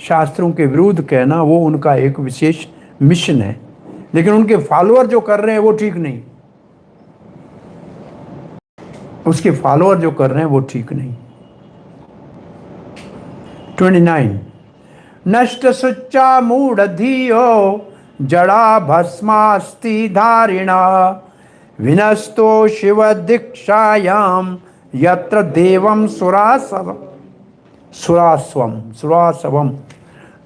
शास्त्रों के विरुद्ध कहना, वो उनका एक विशेष मिशन है, लेकिन उनके फॉलोअर जो कर रहे हैं वो ठीक नहीं. उसके फॉलोअर जो कर रहे हैं वो ठीक नहीं. 29. नष्ट सुच्चा मूढ़ धियो जड़ा भस्मास्ति धारिणा विनस्तो शिव दीक्षायाम यत्र देवम सुरासवम.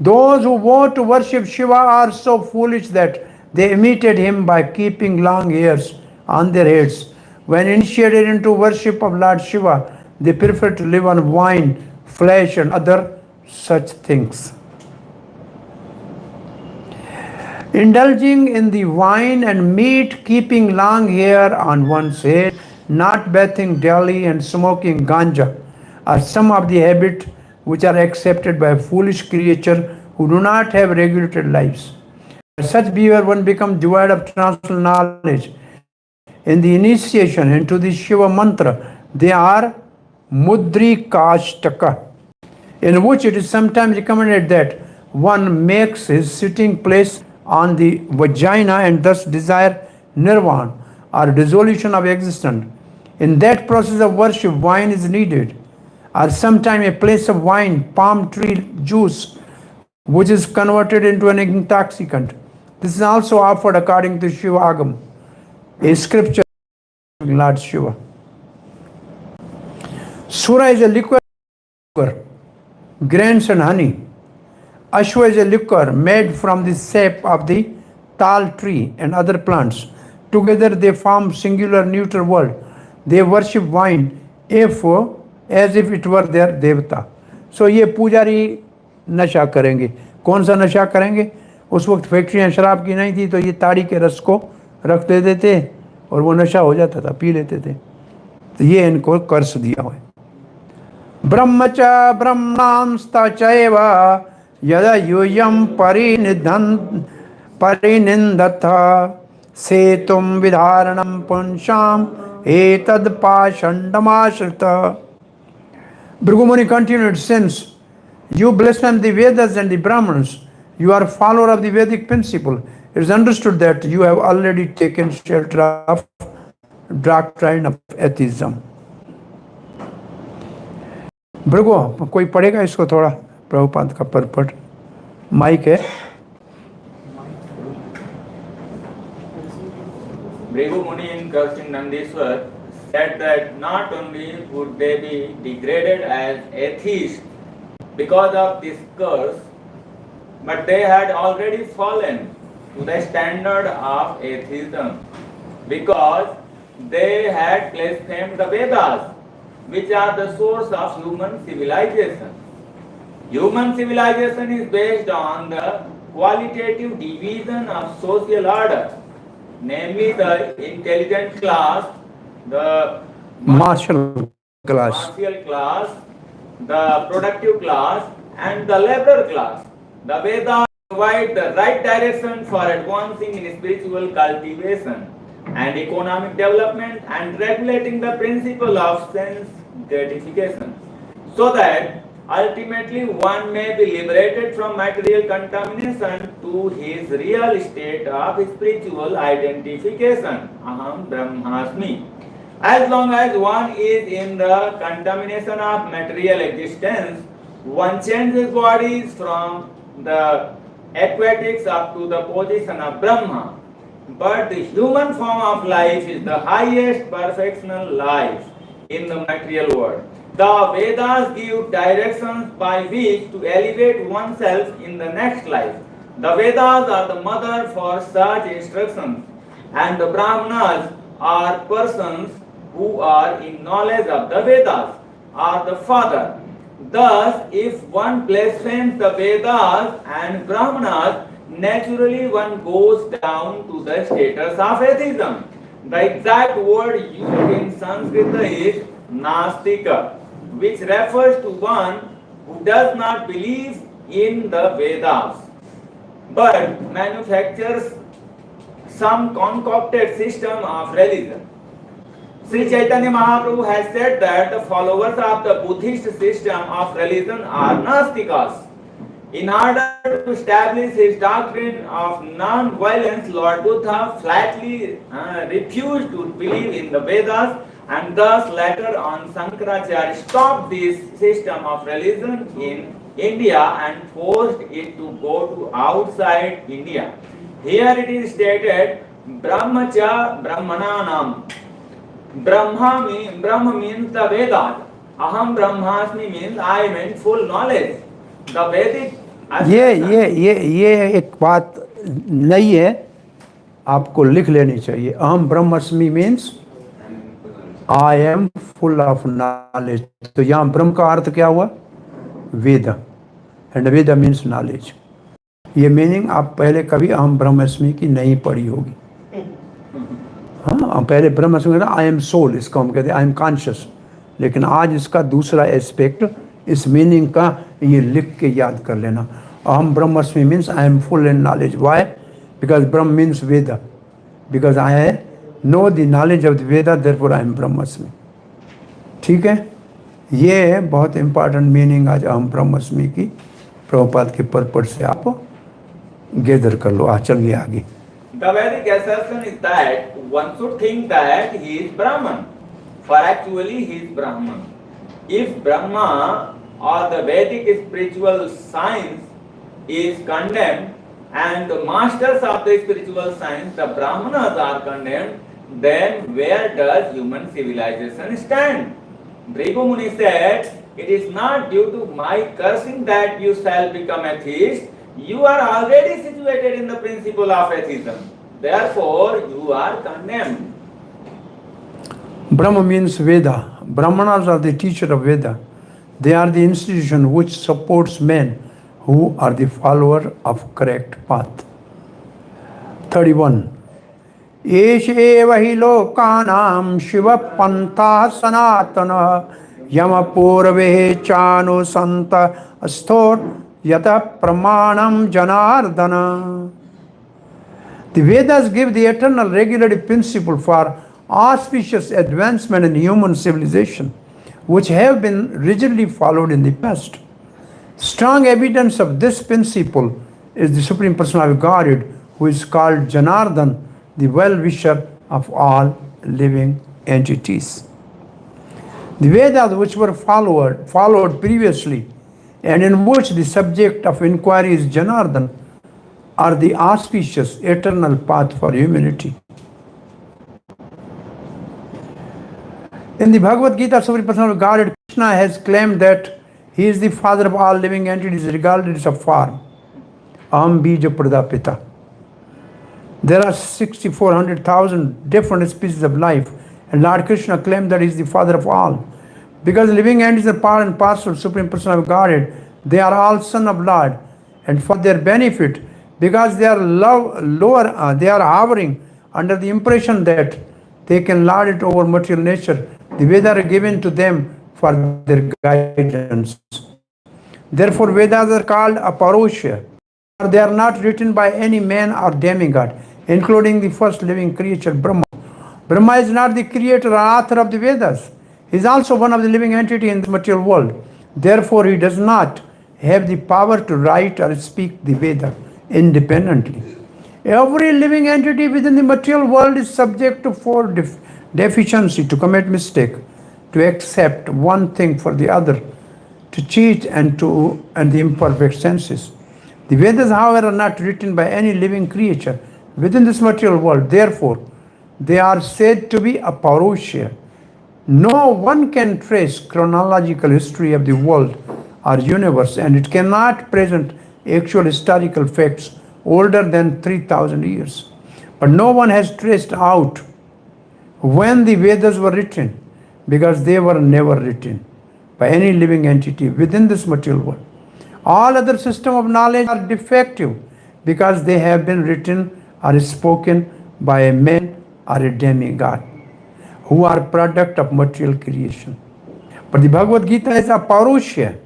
Those who want to worship Shiva are so foolish that they imitate him by keeping long hairs on their heads. When initiated into worship of Lord Shiva, they prefer to live on wine, flesh, and other such things. Indulging in the wine and meat, keeping long hair on one's head, not bathing daily, and smoking ganja are some of the habits which are accepted by foolish creatures who do not have regulated lives. By such behavior, one becomes devoid of transcendental knowledge. In the initiation into the Shiva mantra, they are mudrikashtaka, in which it is sometimes recommended that one makes his sitting place on the vagina and thus desire nirvana or dissolution of existence. In that process of worship, wine is needed, or sometimes a place of wine, palm tree juice, which is converted into an intoxicant. This is also offered according to Shiva Agam, a scripture of Lord Shiva. Sura is a liquor, grains and honey. Ashwa is a liquor made from the sap of the tal tree and other plants. Together they form singular neutral world. They worship wine as if it were their devata. So ये पुजारी नशा करेंगे. कौन सा नशा करेंगे? उस वक्त फैक्ट्रियाँ शराब की नहीं थी, तो ये ताड़ी के रस को रख देते थे और वो नशा हो जाता था, पी लेते थे. तो ये इनको कर्स दिया हुआ है. ब्रह्मच ब्रह्मणांस्ता चैव यदा यूयं परिनिन्दथ सेतुं विधारणं पुंसाम् एतद् पाषण्डमाश्रितः. Bhrigu Muni continued, since you blaspheme the Vedas and the Brahmanas, you are a follower of the Vedic principle. It is understood that you have already taken shelter of doctrine of atheism. Bhrigu कोई पढ़ेगा इसको थोड़ा, प्रभुपाद का purport mic है. Bhrigu Muni in Krishna Nandishwar said that not only would they be degraded as atheists because of this curse, but they had already fallen to the standard of atheism because they had blasphemed the Vedas, which are the source of human civilization. Human civilization is based on the qualitative division of social order, namely the intelligent class, the martial class, the productive class, and the laborer class. The Vedas provide the right direction for advancing in spiritual cultivation and economic development and regulating the principle of sense gratification, so that ultimately one may be liberated from material contamination to his real state of spiritual identification, aham brahmasmi. As long as one is in the contamination of material existence, one changes bodies from the aquatics up to the position of Brahma. But the human form of life is the highest perfectional life in the material world. The Vedas give directions by which to elevate oneself in the next life. The Vedas are the mother for such instructions, and the Brahmanas are persons who are in knowledge of the Vedas, are the father. Thus, if one blasphemes the Vedas and Brahmanas, naturally one goes down to the status of atheism. The exact word used in Sanskrit is Nastika, which refers to one who does not believe in the Vedas, but manufactures some concocted system of religion. Sri Chaitanya Mahaprabhu has said that the followers of the Buddhist system of religion are Nastikas. In order to establish his doctrine of non-violence, Lord Buddha flatly refused to believe in the Vedas, and thus later on Shankaracharya stopped this system of religion in India and forced it to go to outside India. Here it is stated, Brahmacha Brahmananam. Brahma means the Vedas. Aham Brahmasmi means I am in full knowledge. The Vedic. ये एक बात नहीं है, आपको लिख लेनी चाहिए. Aham brahmasmi means I am full of knowledge. तो यहाँ ब्रह्म का अर्थ क्या हुआ? वेद. And Veda means knowledge. ये मीनिंग आप पहले कभी अहम ब्रह्मस्मि की नहीं पढ़ी होगी। हाँ, पहले ब्रह्मस्मि आई एम सोल, इसको हम कहते हैं आई एम कॉन्शियस, लेकिन आज इसका दूसरा एस्पेक्ट, इस मीनिंग का ये लिख के याद कर लेना। Aham brahmasmi means I am full in knowledge. Why? Because Brahma means Veda, because I know the knowledge of the Veda, therefore I am brahmasmi. ठीक है, ये बहुत इंपॉर्टेंट मीनिंग आज अहम ब्रह्मस्मि की प्रभुपाद के पर्पज से आप गैदर कर लो। चलिए आगे। The Vedic assertion is that one should think that he is Brahman, for actually he is Brahman. If Brahma or the Vedic spiritual science is condemned and the masters of the spiritual science, the Brahmanas, are condemned, then where does human civilization stand? Bhrigu Muni said, it is not due to my cursing that you shall become atheist. You are already situated in the principle of atheism. Therefore, you are condemned. Brahma means Veda. Brahmanas are the teacher of Veda. They are the institution which supports men who are the follower of correct path. 31. एष एव हि लोकानां शिव पंथा सनातन यम पूर्वे चानुसंत स्थोर यतः प्रमाणम Janardan. The Vedas give the eternal regulative principle for auspicious advancement in human civilization, which have been rigidly followed in the past. Strong evidence of this principle is the Supreme Personality of Godhead, who is called Janardhan, the well-wisher of all living entities. The Vedas, which were followed previously, and in which the subject of inquiry is Janardhan, are the auspicious eternal path for humanity. In the Bhagavad Gita, Supreme Personality of Godhead, Krishna has claimed that he is the father of all living entities regardless of form. Aham bija pradapita. There are 6,400,000 different species of life, and Lord Krishna claimed that he is the father of all. Because living entities are part and parcel of Supreme Personality of Godhead, they are all son of Lord, and for their benefit, because they are they are hovering under the impression that they can lord it over material nature, the Vedas are given to them for their guidance. Therefore, Vedas are called aparoshya. They are not written by any man or demigod, including the first living creature, Brahma. Brahma is not the creator or author of the Vedas. He is also one of the living entity in the material world. Therefore, he does not have the power to write or speak the Veda independently. Every living entity within the material world is subject to four deficiency: to commit mistake, to accept one thing for the other, to cheat, and the imperfect senses. The Vedas, however, are not written by any living creature within this material world. Therefore, they are said to be aparoshya. No one can trace chronological history of the world or universe, and it cannot present actual historical facts older than 3,000 years. But no one has traced out when the Vedas were written, because they were never written by any living entity within this material world. All other systems of knowledge are defective because they have been written or spoken by a man or a demigod, who are product of material creation. But the Bhagavad Gita is aparoshya,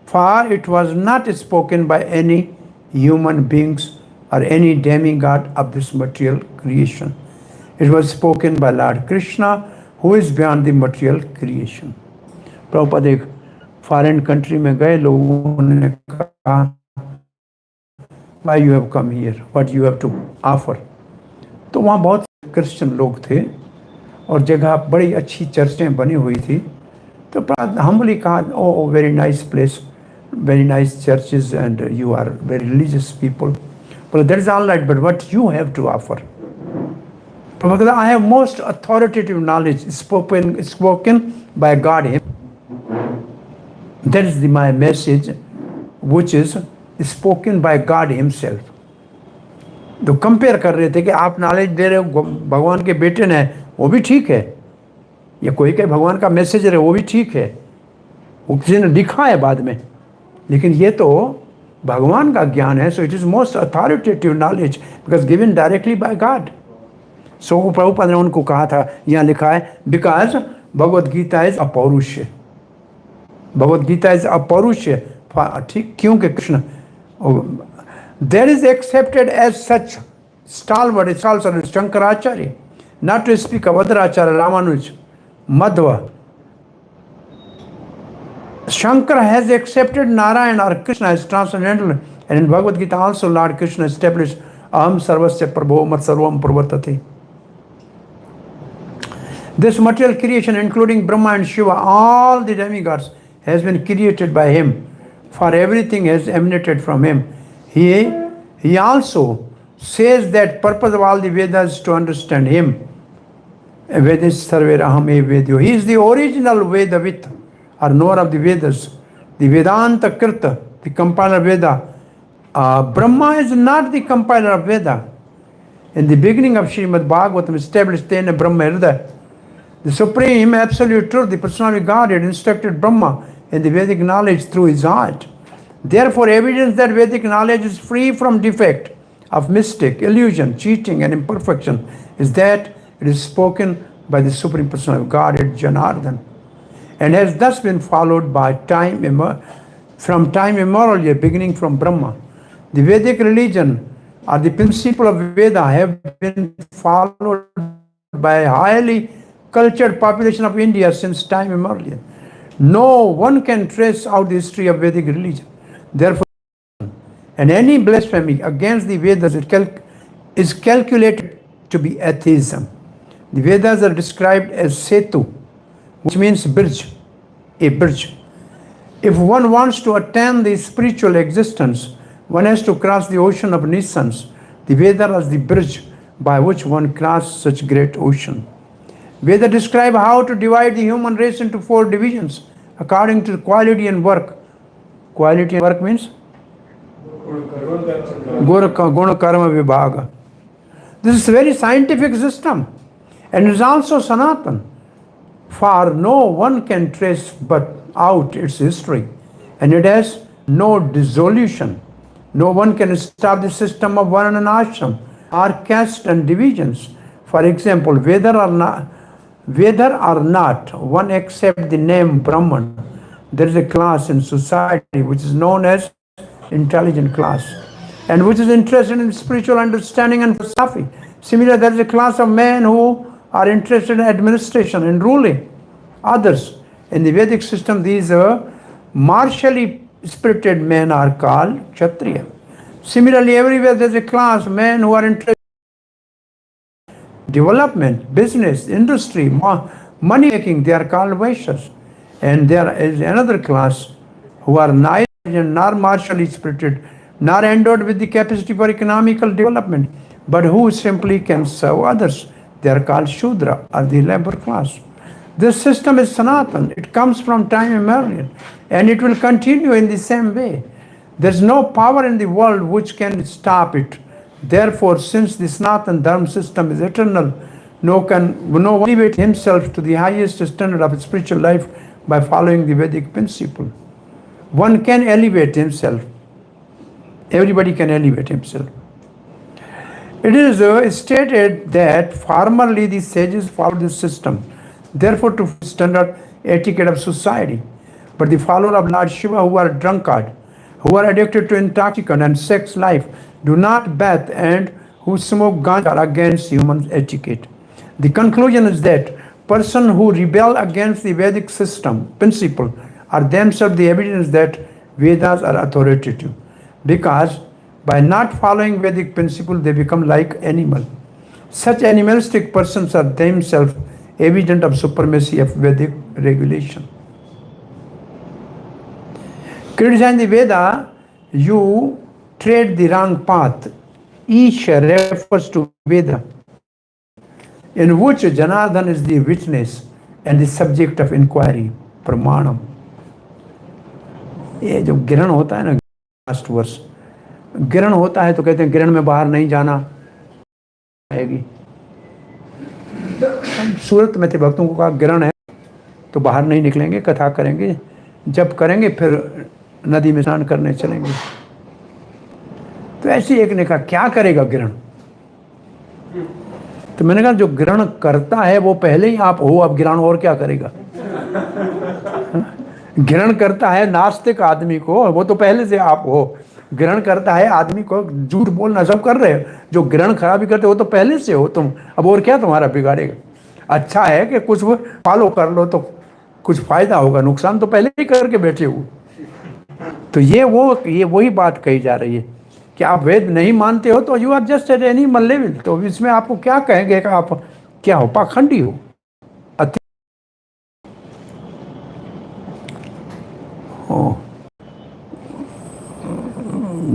for it was not spoken by any human beings or any demigod of this material creation. It was spoken by Lord Krishna, who is beyond the material creation. Prabhupada एक foreign country में गए, लोगों ने कहा why you have come here, what you have to offer. तो वहाँ बहुत Christian लोग थे और जगह बड़ी अच्छी चर्चें बनी हुई थी। तो हम्बली कहा, oh very nice place, very nice churches, and you are very religious people. But that is all right, but what you have to offer? Because I have most authoritative knowledge spoken by God himself. That is my message, which is spoken by God himself. तो compare कर रहे थे कि आप knowledge दे रहे हो, भगवान के बेटे ने, वो भी ठीक है, या कोई के भगवान का मैसेजर है, वो भी ठीक है, वो किसी ने लिखा है बाद में, लेकिन ये तो भगवान का ज्ञान है, so it is most authoritative knowledge because given directly by God. So Prabhupada ने उनको कहा था, यहाँ लिखा है, because Bhagavad Gita is apaurusheya, Bhagavad Gita is apaurusheya, ठीक, क्योंकि Krishna there is accepted as such stalwart is also Shankaracharya, not to speak of other acharya Ramanuja Madhva. Shankara has accepted Narayana or Krishna as transcendental, and in Bhagavad Gita also Lord Krishna established Aham Sarvasya Prabho Mat Sarvam Pravartate. This material creation, including Brahma and Shiva, all the demigods, has been created by him, for everything has emanated from him. He also says that purpose of all the Vedas is to understand him. Vedas Sarver Aham Ev Vedyo. He is the original Vedavit, or knower of the Vedas, the Vedanta Kirta, the compiler of Veda. Brahma is not the compiler of Veda. In the beginning of Srimad Bhagvatam established Tena Brahma Hridaya, the supreme absolute truth, the personality of God had instructed Brahma in the Vedic knowledge through his heart. Therefore, evidence that Vedic knowledge is free from defect of mistake, illusion, cheating and imperfection is that it is spoken by the supreme personality of God at Janardhan, and has thus been followed by from time immemorial, beginning from Brahma. The Vedic religion or the principle of Veda have been followed by a highly cultured population of India since time immemorial. No one can trace out the history of Vedic religion. Therefore, and any blasphemy against the Vedas is calculated to be atheism. The Vedas are described as setu, which means bridge, a bridge. If one wants to attain the spiritual existence, one has to cross the ocean of Nisans. The Veda is the bridge by which one crosses such great ocean. Veda describe how to divide the human race into 4 divisions according to quality and work. Quality and work means Guna Karma Vibhaga. This is a very scientific system, and it is also Sanatan. For no one can trace but out its history, and it has no dissolution. No one can stop the system of varnan and ashram, or caste and divisions. For example, whether or not one accepts the name Brahman, there is a class in society which is known as intelligent class, and which is interested in spiritual understanding and philosophy. Similarly, there is a class of men who are interested in administration and ruling others. In the Vedic system, these martially spirited men are called shastriya. Similarly, everywhere there is a class of men who are interested in development, business, industry, money making, they are called vaishyas. And there is another class who are neither nor martially spirited, nor endowed with the capacity for economical development, but who simply can serve others. They are called Shudra, or the labor class. This system is Sanatan. It comes from time immemorial, and it will continue in the same way. There is no power in the world which can stop it. Therefore, since the Sanatan Dharma system is eternal, no one elevate himself to the highest standard of spiritual life by following the Vedic principle. One can elevate himself. Everybody can elevate himself. It is stated that formerly the sages followed this system, therefore to standard etiquette of society. But the followers of Lord Shiva who are drunkard, who are addicted to intoxicant and sex life, do not bath, and who smoke ganja are against human etiquette. The conclusion is that persons who rebel against the Vedic system principle are themselves the evidence that Vedas are authoritative, because by not following Vedic principle they become like animal. Such animalistic persons are themselves evident of supremacy of Vedic regulation. Criticizing the Veda, you tread the wrong path. Isha refers to Veda, in which Janardhan is the witness and the subject of inquiry, pramanam. ये जो गिरण होता है ना, last वर्ष गिरण होता है तो कहते हैं गिरण में बाहर नहीं जाना आएगी। सूरत में थे भक्तों को कहा गिरण है तो बाहर नहीं निकलेंगे, कथा करेंगे, जब करेंगे फिर नदी में स्नान करने चलेंगे। तो ऐसे एक ने कहा क्या करेगा ग्रहण? तो मैंने कहा जो ग्रहण करता है वो पहले ही आप हो, अब ग्रहण और क्या करेगा? ग्रहण करता है नास्तिक आदमी को, वो तो पहले से आप हो। ग्रहण करता है आदमी को, झूठ बोलना सब कर रहे हो, जो ग्रहण खराबी करते हो तो पहले से हो तुम, अब और क्या तुम्हारा बिगाड़ेगा? अच्छा है कि कुछ फॉलो कर लो तो कुछ फायदा होगा, नुकसान तो पहले ही करके बैठे हो। तो ये वही बात कही जा रही है कि आप वेद नहीं मानते हो तो you are just at animal level. तो इसमें आपको क्या कहेंगे कि आप क्या हो? पाखंडी हो।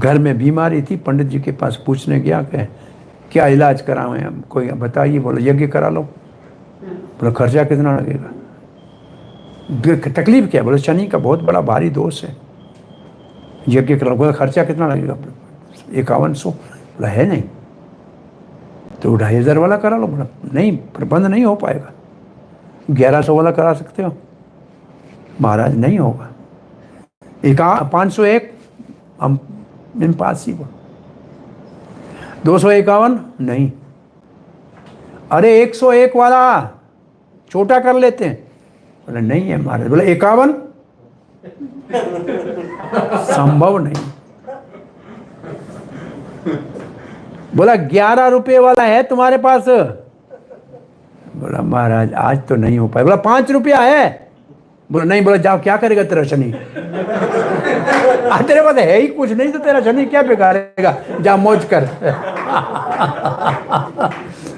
घर में बीमारी थी, पंडित जी के पास पूछने गया कि क्या इलाज करावें हम, कोई बताइए। बोले यज्ञ करा लो। बोले खर्चा कितना लगेगा? तकलीफ क्या? बोले शनि का बहुत बड़ा भारी दोष है, यज्ञ करा लो। बोले खर्चा कितना लगेगा? 5100। बोला है नहीं तो 2500 वाला करा लो। बोला नहीं, प्रबंध नहीं हो पाएगा। 1100 वाला करा सकते हो? महाराज नहीं होगा। 501 हम इम्पॉसिबल। 251 नहीं। अरे 101 वाला छोटा कर लेते हैं। बोले नहीं है महाराज। बोले 51 संभव नहीं। बोला 11 रुपये वाला है तुम्हारे पास? बोला महाराज आज तो नहीं हो पाए। बोला 5 रुपया है? बोला नहीं। बोला जाओ, क्या करेगा तेरा शनि? तेरे पास है ही कुछ नहीं तो तेरा शनि क्या बिगाड़ेगा, जा मौज कर।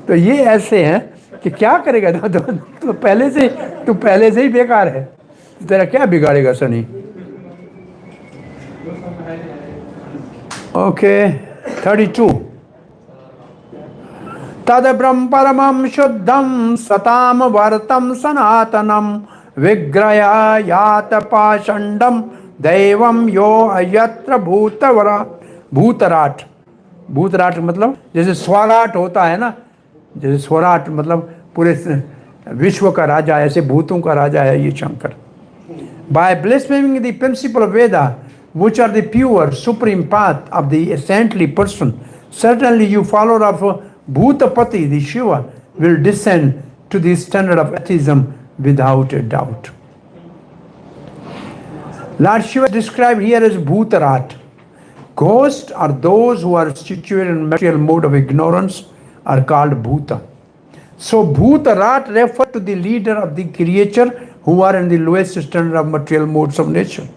तो ये ऐसे हैं कि क्या करेगा? तो पहले से ही बेकार है, तेरा क्या बिगाड़ेगा शनि? ओके 32। तद ब्रह्म परमं शुद्धं सताम वर्तम सनातनम विग्रयात पाषंडम दैवम यो अयत्र भूतराट। भूतराट मतलब जैसे स्वराट होता है ना, जैसे स्वराट मतलब पूरे विश्व का राजा, ऐसे भूतों का राजा है ये Shankar. By blaspheming the principle of Veda, which are the pure supreme path of the saintly person, certainly you follower of Bhutapati, the Shiva, will descend to the standard of atheism without a doubt. Lord Shiva is described here as Bhutarat. Ghosts are those who are situated in material mode of ignorance are called Bhuta. So Bhutarat refer to the leader of the creature who are in the lowest standard of material modes of nature.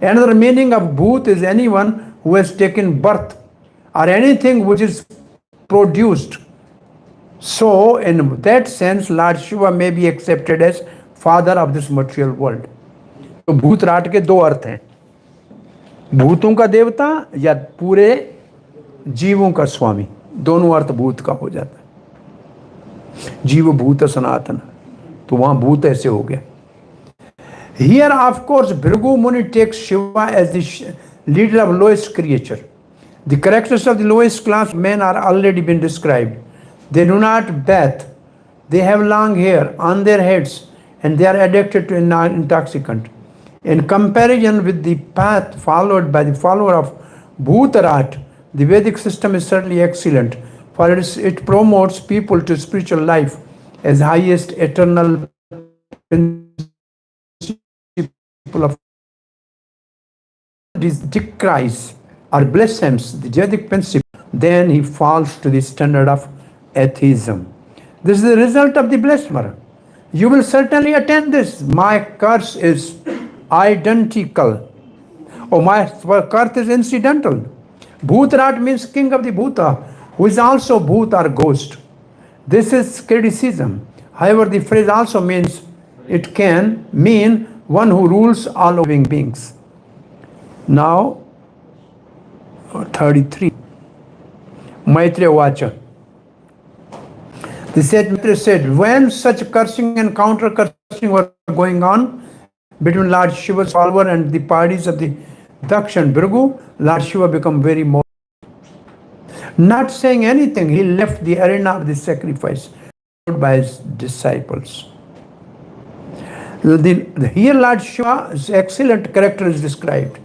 Another meaning of Bhut is anyone who has taken birth or anything which is produced. So in that sense, Lord Shiva may be accepted as father of this material world. तो भूतराट के दो अर्थ हैं, भूतों का देवता या पूरे जीवों का स्वामी, दोनों अर्थ भूत का हो जाता है। जीव भूत सनातन, तो वहां भूत ऐसे हो गया। Here of course Bhrigu Muni takes Shiva as the leader of lowest creature. The characters of the lowest class men are already been described. They do not bathe, they have long hair on their heads, and they are addicted to intoxicant. In comparison with the path followed by the follower of Bhutarat, the Vedic system is certainly excellent, for it promotes people to spiritual life as highest eternal principle of decries or blasphemes the Vedic principle, then he falls to the standard of atheism. This is the result of the blasphemer. You will certainly attend this. My curse is identical. Oh, my curse is incidental. Bhutarat means king of the Bhuta, who is also Bhut or ghost. This is criticism. However, the phrase also means, it can mean one who rules all living beings. Now, 33. Maitreya Vacha. The sage said, when such cursing and counter-cursing were going on between Lord Shiva's follower and the parties of the Daksh and Bhrigu, Lord Shiva became very more. Not saying anything, he left the arena of the sacrifice by his disciples. Here Lord Shiva's excellent character is described.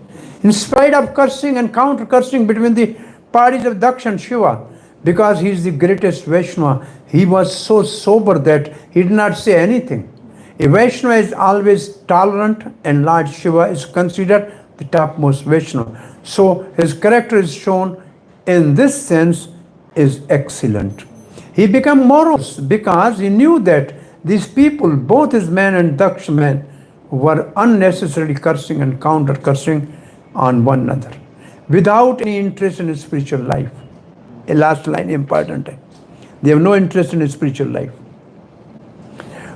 In spite of cursing and counter cursing between the parties of Daksh and Shiva, because he is the greatest Vaishnava, he was so sober that he did not say anything. A Vaishnava is always tolerant, and Lord Shiva is considered the topmost Vaishnava. So his character is shown in this sense is excellent. He became morose because he knew that these people, both his men and Daksh men, were unnecessarily cursing and counter cursing on one another without any interest in his spiritual life. A last line important. They have no interest in his spiritual life.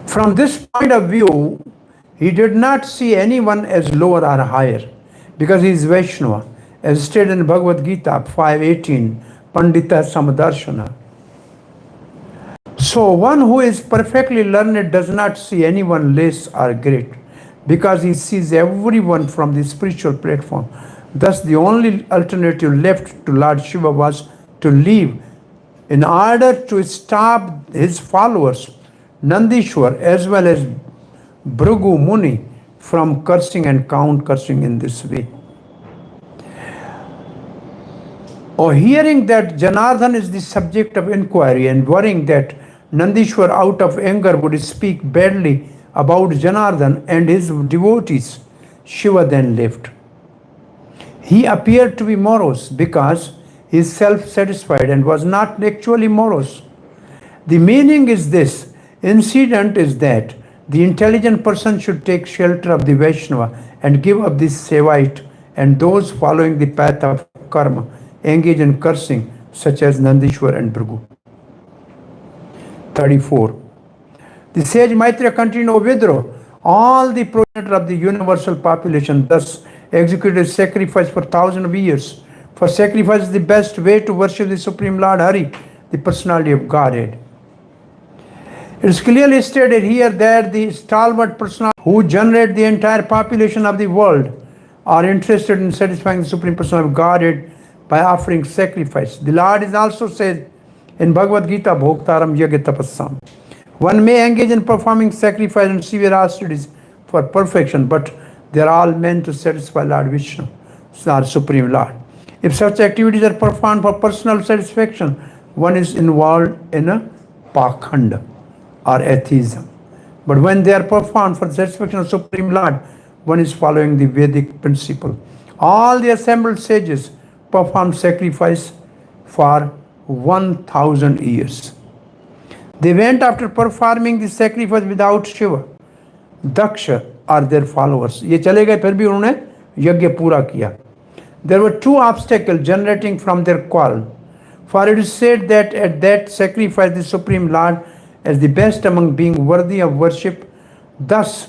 From this point of view, he did not see anyone as lower or higher because he is Vaishnava, as stated in Bhagavad Gita 5:18, Pandita Samadarshana. So one who is perfectly learned does not see anyone less or great because he sees everyone from the spiritual platform. Thus the only alternative left to Lord Shiva was to leave in order to stop his followers, Nandishwar as well as Bhrigu Muni, from cursing and count cursing in this way. Or hearing that Janardhan is the subject of inquiry and worrying that Nandishwar out of anger would speak badly about Janardhan and his devotees, Shiva then left. He appeared to be morose because he is self-satisfied and was not actually morose. The meaning is this: incident is that the intelligent person should take shelter of the Vaishnava and give up the Sevite, and those following the path of karma engage in cursing, such as Nandishwar and Bhrigu. 34. The sage Maitreya continued, O Vidro, all the progenitor of the universal population thus executed sacrifice for thousands of years. For sacrifice is the best way to worship the Supreme Lord Hari, the personality of Godhead. It is clearly stated here that the stalwart personality who generate the entire population of the world are interested in satisfying the Supreme Personality of Godhead by offering sacrifice. The Lord is also said in Bhagavad Gita, Bhoktaram Yagya Tapassam. One may engage in performing sacrifice and severe austerities for perfection, but they are all meant to satisfy Lord Vishnu, our Supreme Lord. If such activities are performed for personal satisfaction, one is involved in a pakhanda or atheism. But when they are performed for the satisfaction of Supreme Lord, one is following the Vedic principle. All the assembled sages performed sacrifice for 1,000 years. They went after performing the sacrifice without Shiva, Daksha or their followers. ये चले गए फिर भी उन्होंने यज्ञ पूरा किया. There were two obstacles generating from their quarrel. For it is said that at that sacrifice the Supreme Lord as the best among being worthy of worship. Thus,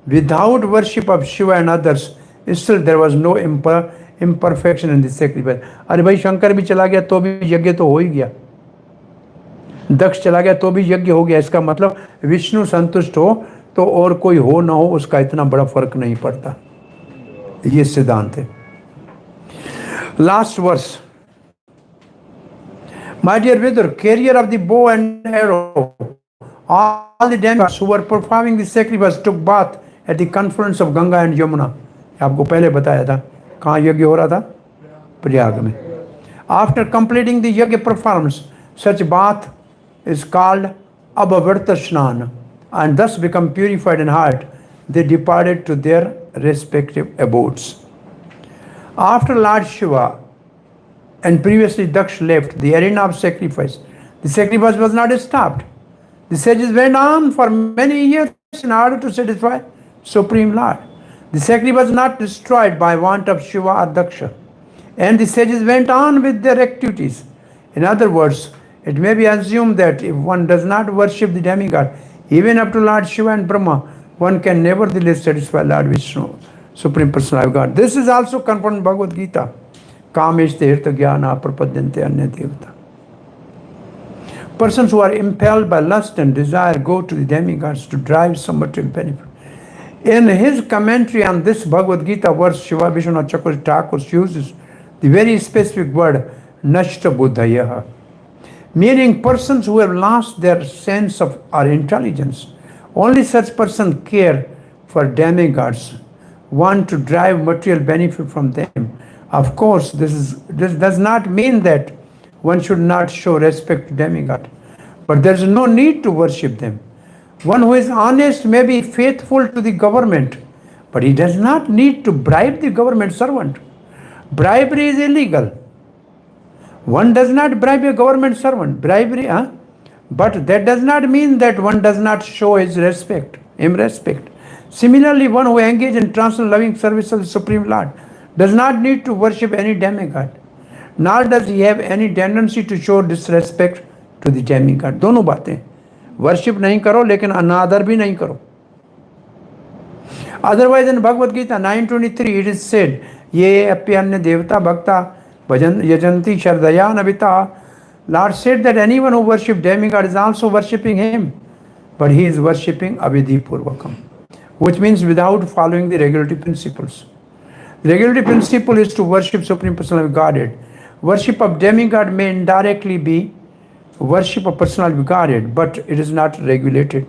without worship of Shiva and others, still there was no imperfection in the sacrifice. अरे भाई शंकर भी चला गया तो भी यज्ञ तो हो ही गया, दक्ष चला गया तो भी यज्ञ हो गया. इसका मतलब विष्णु संतुष्ट हो तो और कोई हो ना हो उसका इतना बड़ा फर्क नहीं पड़ता. ये सिद्धांत है. Last verse. My dear Vidur, carrier of the bow and arrow, all the demigods who were performing the sacrifice took bath at the confluence of Ganga and Yamuna. आपको पहले बताया था कहाँ यज्ञ हो रहा था, प्रयाग में. After completing the yajna performance, such bath is called adhbhutta snan, and thus become purified in heart. They departed to their respective abodes. After Lord Shiva and previously Daksh left the arena of sacrifice, the sacrifice was not stopped. The sages went on for many years in order to satisfy Supreme Lord. The sacrifice was not destroyed by want of Shiva or Daksha, and the sages went on with their activities. In other words, it may be assumed that if one does not worship the demigod, even up to Lord Shiva and Brahma, one can nevertheless satisfy Lord Vishnu, Supreme Personality of God. This is also confirmed in Bhagavad Gita. Kamesh tirtha gyana prapadyante anya devata. Persons who are impelled by lust and desire go to the demigods to drive some material benefit. In his commentary on this Bhagavad Gita verse, Shiva Vishwanath Chakravarti Thakur uses the very specific word nashta buddhayaha, meaning persons who have lost their sense of or intelligence. Only such persons care for demigods. want to drive material benefit from them. Of course, this does not mean that one should not show respect to demigod, but there is no need to worship them. One who is honest may be faithful to the government, but he does not need to bribe the government servant. Bribery is illegal. One does not bribe a government servant. Bribery, but that does not mean that one does not show him respect. Similarly, one who engages in transcendental loving service of the Supreme Lord does not need to worship any demigod, nor does he have any tendency to show disrespect to the demigod. दोनों बातें, worship नहीं करो लेकिन अनादर भी नहीं करो. Otherwise, in Bhagavad Gita 9:23, it is said, "Ye apyanya devata bhakta bhajan yajanti shardaya navita." Lord said that anyone who worships demigod is also worshipping him, but he is worshipping avidhi purvakam, which means without following the regulatory principles. The regulatory principle is to worship Supreme Personality of Godhead. Worship of demigod may indirectly be worship of Personality of Godhead, but it is not regulated.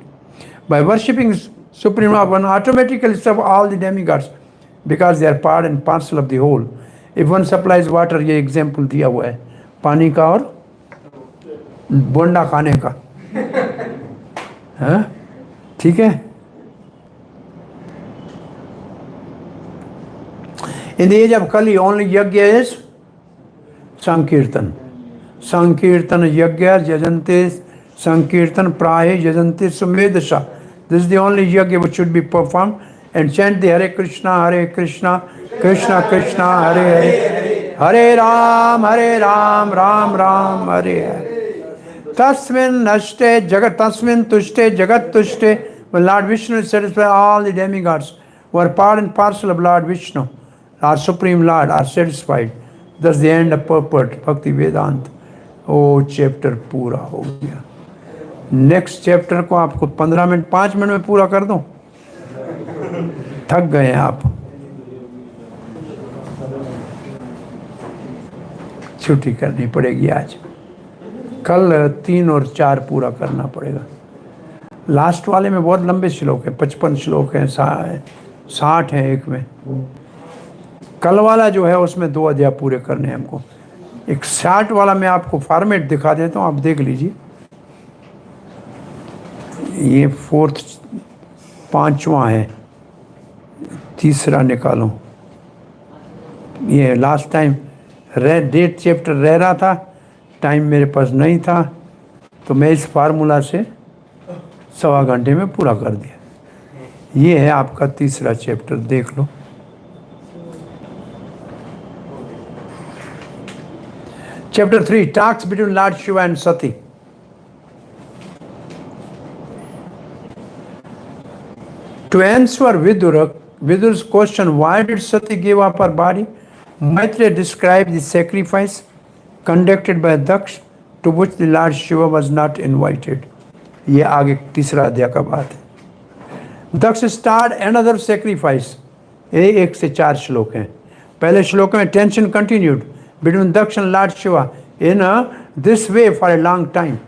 By worshipping Supreme Lord, one automatically serve all the demigods because they are part and parcel of the whole. If one supplies water, ये example दिया हुआ है, पानी का और बोंडा खाने का, हाँ, ठीक है. In the age of Kali, only yajna is sankirtan. Sankirtan yajna yajante sankirtan prahe yajante sumedasha. This is the only yajna which should be performed, and chant the Hare Krishna, Krishna Krishna, Hare Hare, Hare Ram, Ram Ram, Hare Hare. Tasmin nashte jagat, tasmin tushte jagat tushte. When Lord Vishnu is satisfied, all the demigods who are part and parcel of Lord Vishnu, our Supreme Lord, are satisfied. Thus the end of purport, Bhakti Vedanta. Oh, chapter पूरा हो गया. Next chapter को आपको 15 minute 5 minute में पूरा कर दूं? थक गए हैं आप, छुट्टी करनी पड़ेगी आज. कल 3 और 4 पूरा करना पड़ेगा. लास्ट वाले में बहुत लंबे श्लोक है, 55 श्लोक हैं, 60 हैं एक में. कल वाला जो है उसमें 2 अध्याय पूरे करने हैं हमको. एक 60 वाला मैं आपको फॉर्मेट दिखा देता हूँ, आप देख लीजिए. ये 4th 5वां है, तीसरा निकालो. ये लास्ट टाइम डेट चैप्टर रह रहा था, टाइम मेरे पास नहीं था, तो मैं इस फार्मूला से 1.25 घंटे में पूरा कर दिया. ये है आपका तीसरा चैप्टर, देख लो. Chapter 3 talks between Lord Shiva and Sati. To answer Vidur's question, why did Sati give up her body, Maitreya described the sacrifice conducted by Daksh, to which the Lord Shiva was not invited. ये आगे तीसरा अध्याय का बात है. दक्ष started another sacrifice. ये 1 से 4 श्लोक हैं. पहले श्लोक में tension continued between Daksh and Lord Shiva in this way for a long time.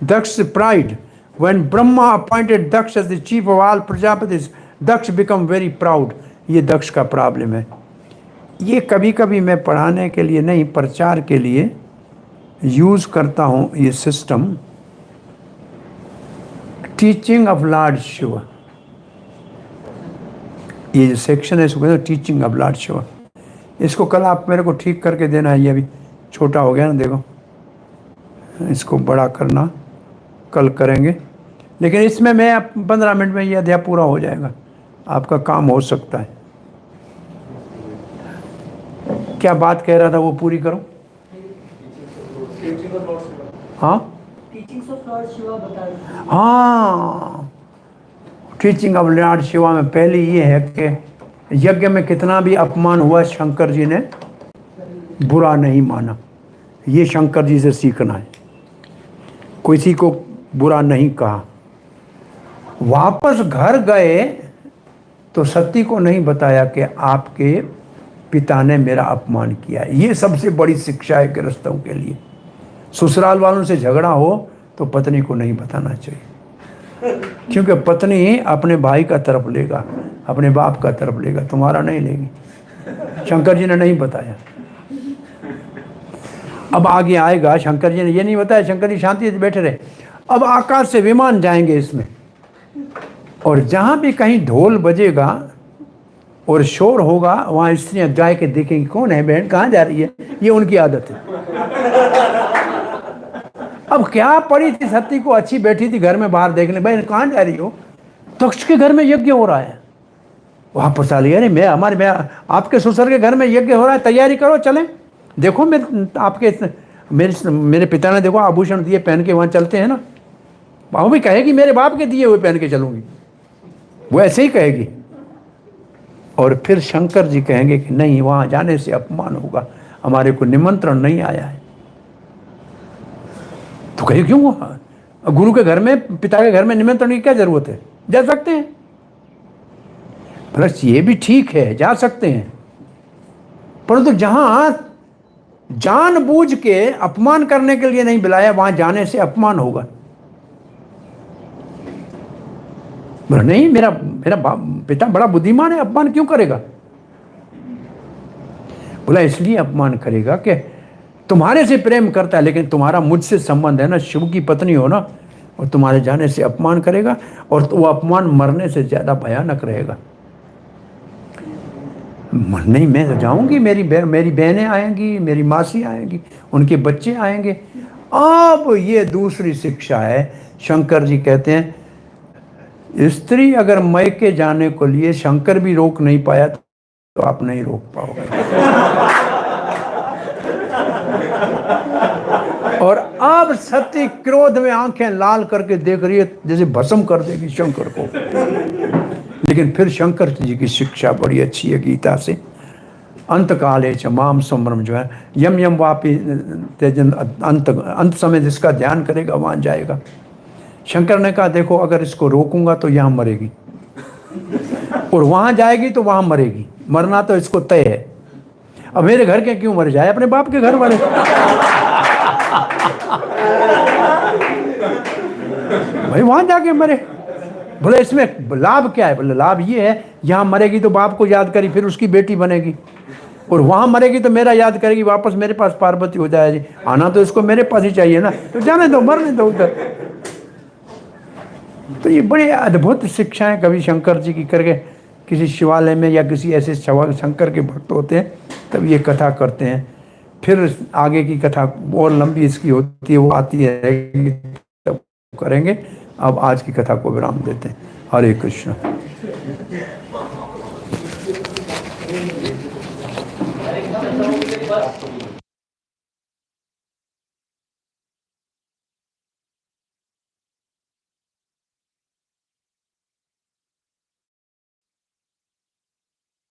Daksh's pride. When Brahma appointed Daksh as the chief of all Prajapatis, Daksh became very proud. ये दक्ष का problem है. ये कभी कभी मैं पढ़ाने के लिए नहीं, प्रचार के लिए यूज़ करता हूँ ये system. Teaching of Lord Shiva, ये जो सेक्शन है इसको कहते हैं टीचिंग ऑफ लॉर्ड शिवा. इसको कल आप मेरे को ठीक करके देना है. ये अभी छोटा हो गया ना, देखो, इसको बड़ा करना कल करेंगे. लेकिन इसमें मैं 15 मिनट में ये अध्याय पूरा हो जाएगा, आपका काम हो सकता है. क्या बात कह रहा था वो पूरी करो. हाँ हाँ, टीचिंग ऑफ लॉर्ड शिवा में पहली ये है कि यज्ञ में कितना भी अपमान हुआ, शंकर जी ने बुरा नहीं माना. ये शंकर जी से सीखना है. किसी को बुरा नहीं कहा. वापस घर गए तो सती को नहीं बताया कि आपके पिता ने मेरा अपमान किया. ये सबसे बड़ी शिक्षा है गृहस्थों के लिए. ससुराल वालों से झगड़ा हो तो पत्नी को नहीं बताना चाहिए, क्योंकि पत्नी अपने भाई का तरफ लेगा. अपने बाप का तरफ लेगा, तुम्हारा नहीं लेगी। शंकर जी ने नहीं बताया। अब आगे आएगा, शंकर जी ने ये नहीं बताया, शंकर जी शांति से बैठे रहे। अब आकाश से विमान जाएंगे इसमें, और जहां भी कहीं ढोल बजेगा और शोर होगा, वहां स्त्रियां जाए के देखेंगी कौन है बहन, कहाँ जा रही है, ये उनकी आदत है। अब क्या पड़ी थी सती को, अच्छी बैठी थी घर में बाहर देखने, बहन कहाँ जा रही हो, तक्ष के घर में यज्ञ हो रहा है। वहां पता लिया, अरे मैं आपके ससुर के घर में यज्ञ हो रहा है, तैयारी करो चलें। देखो मेरे पिता ने देखो आभूषण दिए, पहन के वहां चलते हैं ना। वो भी कहेगी मेरे बाप के दिए हुए पहन के चलूंगी, वो ऐसे ही कहेगी। और फिर शंकर जी कहेंगे कि नहीं, वहां जाने से अपमान होगा, हमारे को निमंत्रण नहीं आया है। तो कहे क्यों, गुरु के घर में, पिता के घर में निमंत्रण की क्या जरूरत है, जा सकते हैं। प्लस ये भी ठीक है, जा सकते हैं, परंतु जहां जानबूझ के अपमान करने के लिए नहीं बुलाया, वहां जाने से अपमान होगा। बोला नहीं, मेरा पिता बड़ा बुद्धिमान है, अपमान क्यों करेगा। बोला इसलिए अपमान करेगा कि तुम्हारे से प्रेम करता है, लेकिन तुम्हारा मुझसे संबंध है ना, शिव की पत्नी हो ना, और तुम्हारे जाने से अपमान करेगा, और वो अपमान मरने से ज्यादा भयानक रहेगा। नहीं, मैं तो जाऊंगी, मेरी बहनें आएंगी, मेरी मासी आएंगी, उनके बच्चे आएंगे। अब ये दूसरी शिक्षा है। शंकर जी कहते हैं स्त्री अगर मैके जाने को लिए शंकर भी रोक नहीं पाया तो आप नहीं रोक पाओगे। और अब सती क्रोध में आंखें लाल करके देख रही है, जैसे भस्म कर देगी शंकर को। लेकिन फिर शंकर जी की शिक्षा बड़ी अच्छी है गीता से। अंत काले च माम सम्रम, जो है यम यम वापी तेजन, अंत समय जिसका ध्यान करेगा वहां जाएगा। शंकर ने कहा देखो अगर इसको रोकूंगा तो यहां मरेगी, और वहां जाएगी तो वहां मरेगी, मरना तो इसको तय है। अब मेरे घर के क्यों मर जाए, अपने बाप के घर वाले। भाई वहां जाके मरे। बोले इसमें लाभ क्या है, बोले लाभ ये है यहां मरेगी तो बाप को याद करी, फिर उसकी बेटी बनेगी, और वहां मरेगी तो मेरा याद करेगी, वापस मेरे पास पार्वती हो जाएगी। आना तो इसको मेरे पास ही चाहिए ना, तो जाने दो, मरने दो उधर। तो ये बड़ी अद्भुत शिक्षाएं कभी शंकर जी की करके, किसी शिवालय में या किसी ऐसे शंकर के भक्त होते हैं तब ये कथा करते हैं। फिर आगे की कथा और लंबी इसकी होती है, वो आती है तब करेंगे। अब आज की कथा को विराम देते हैं। हरे कृष्ण।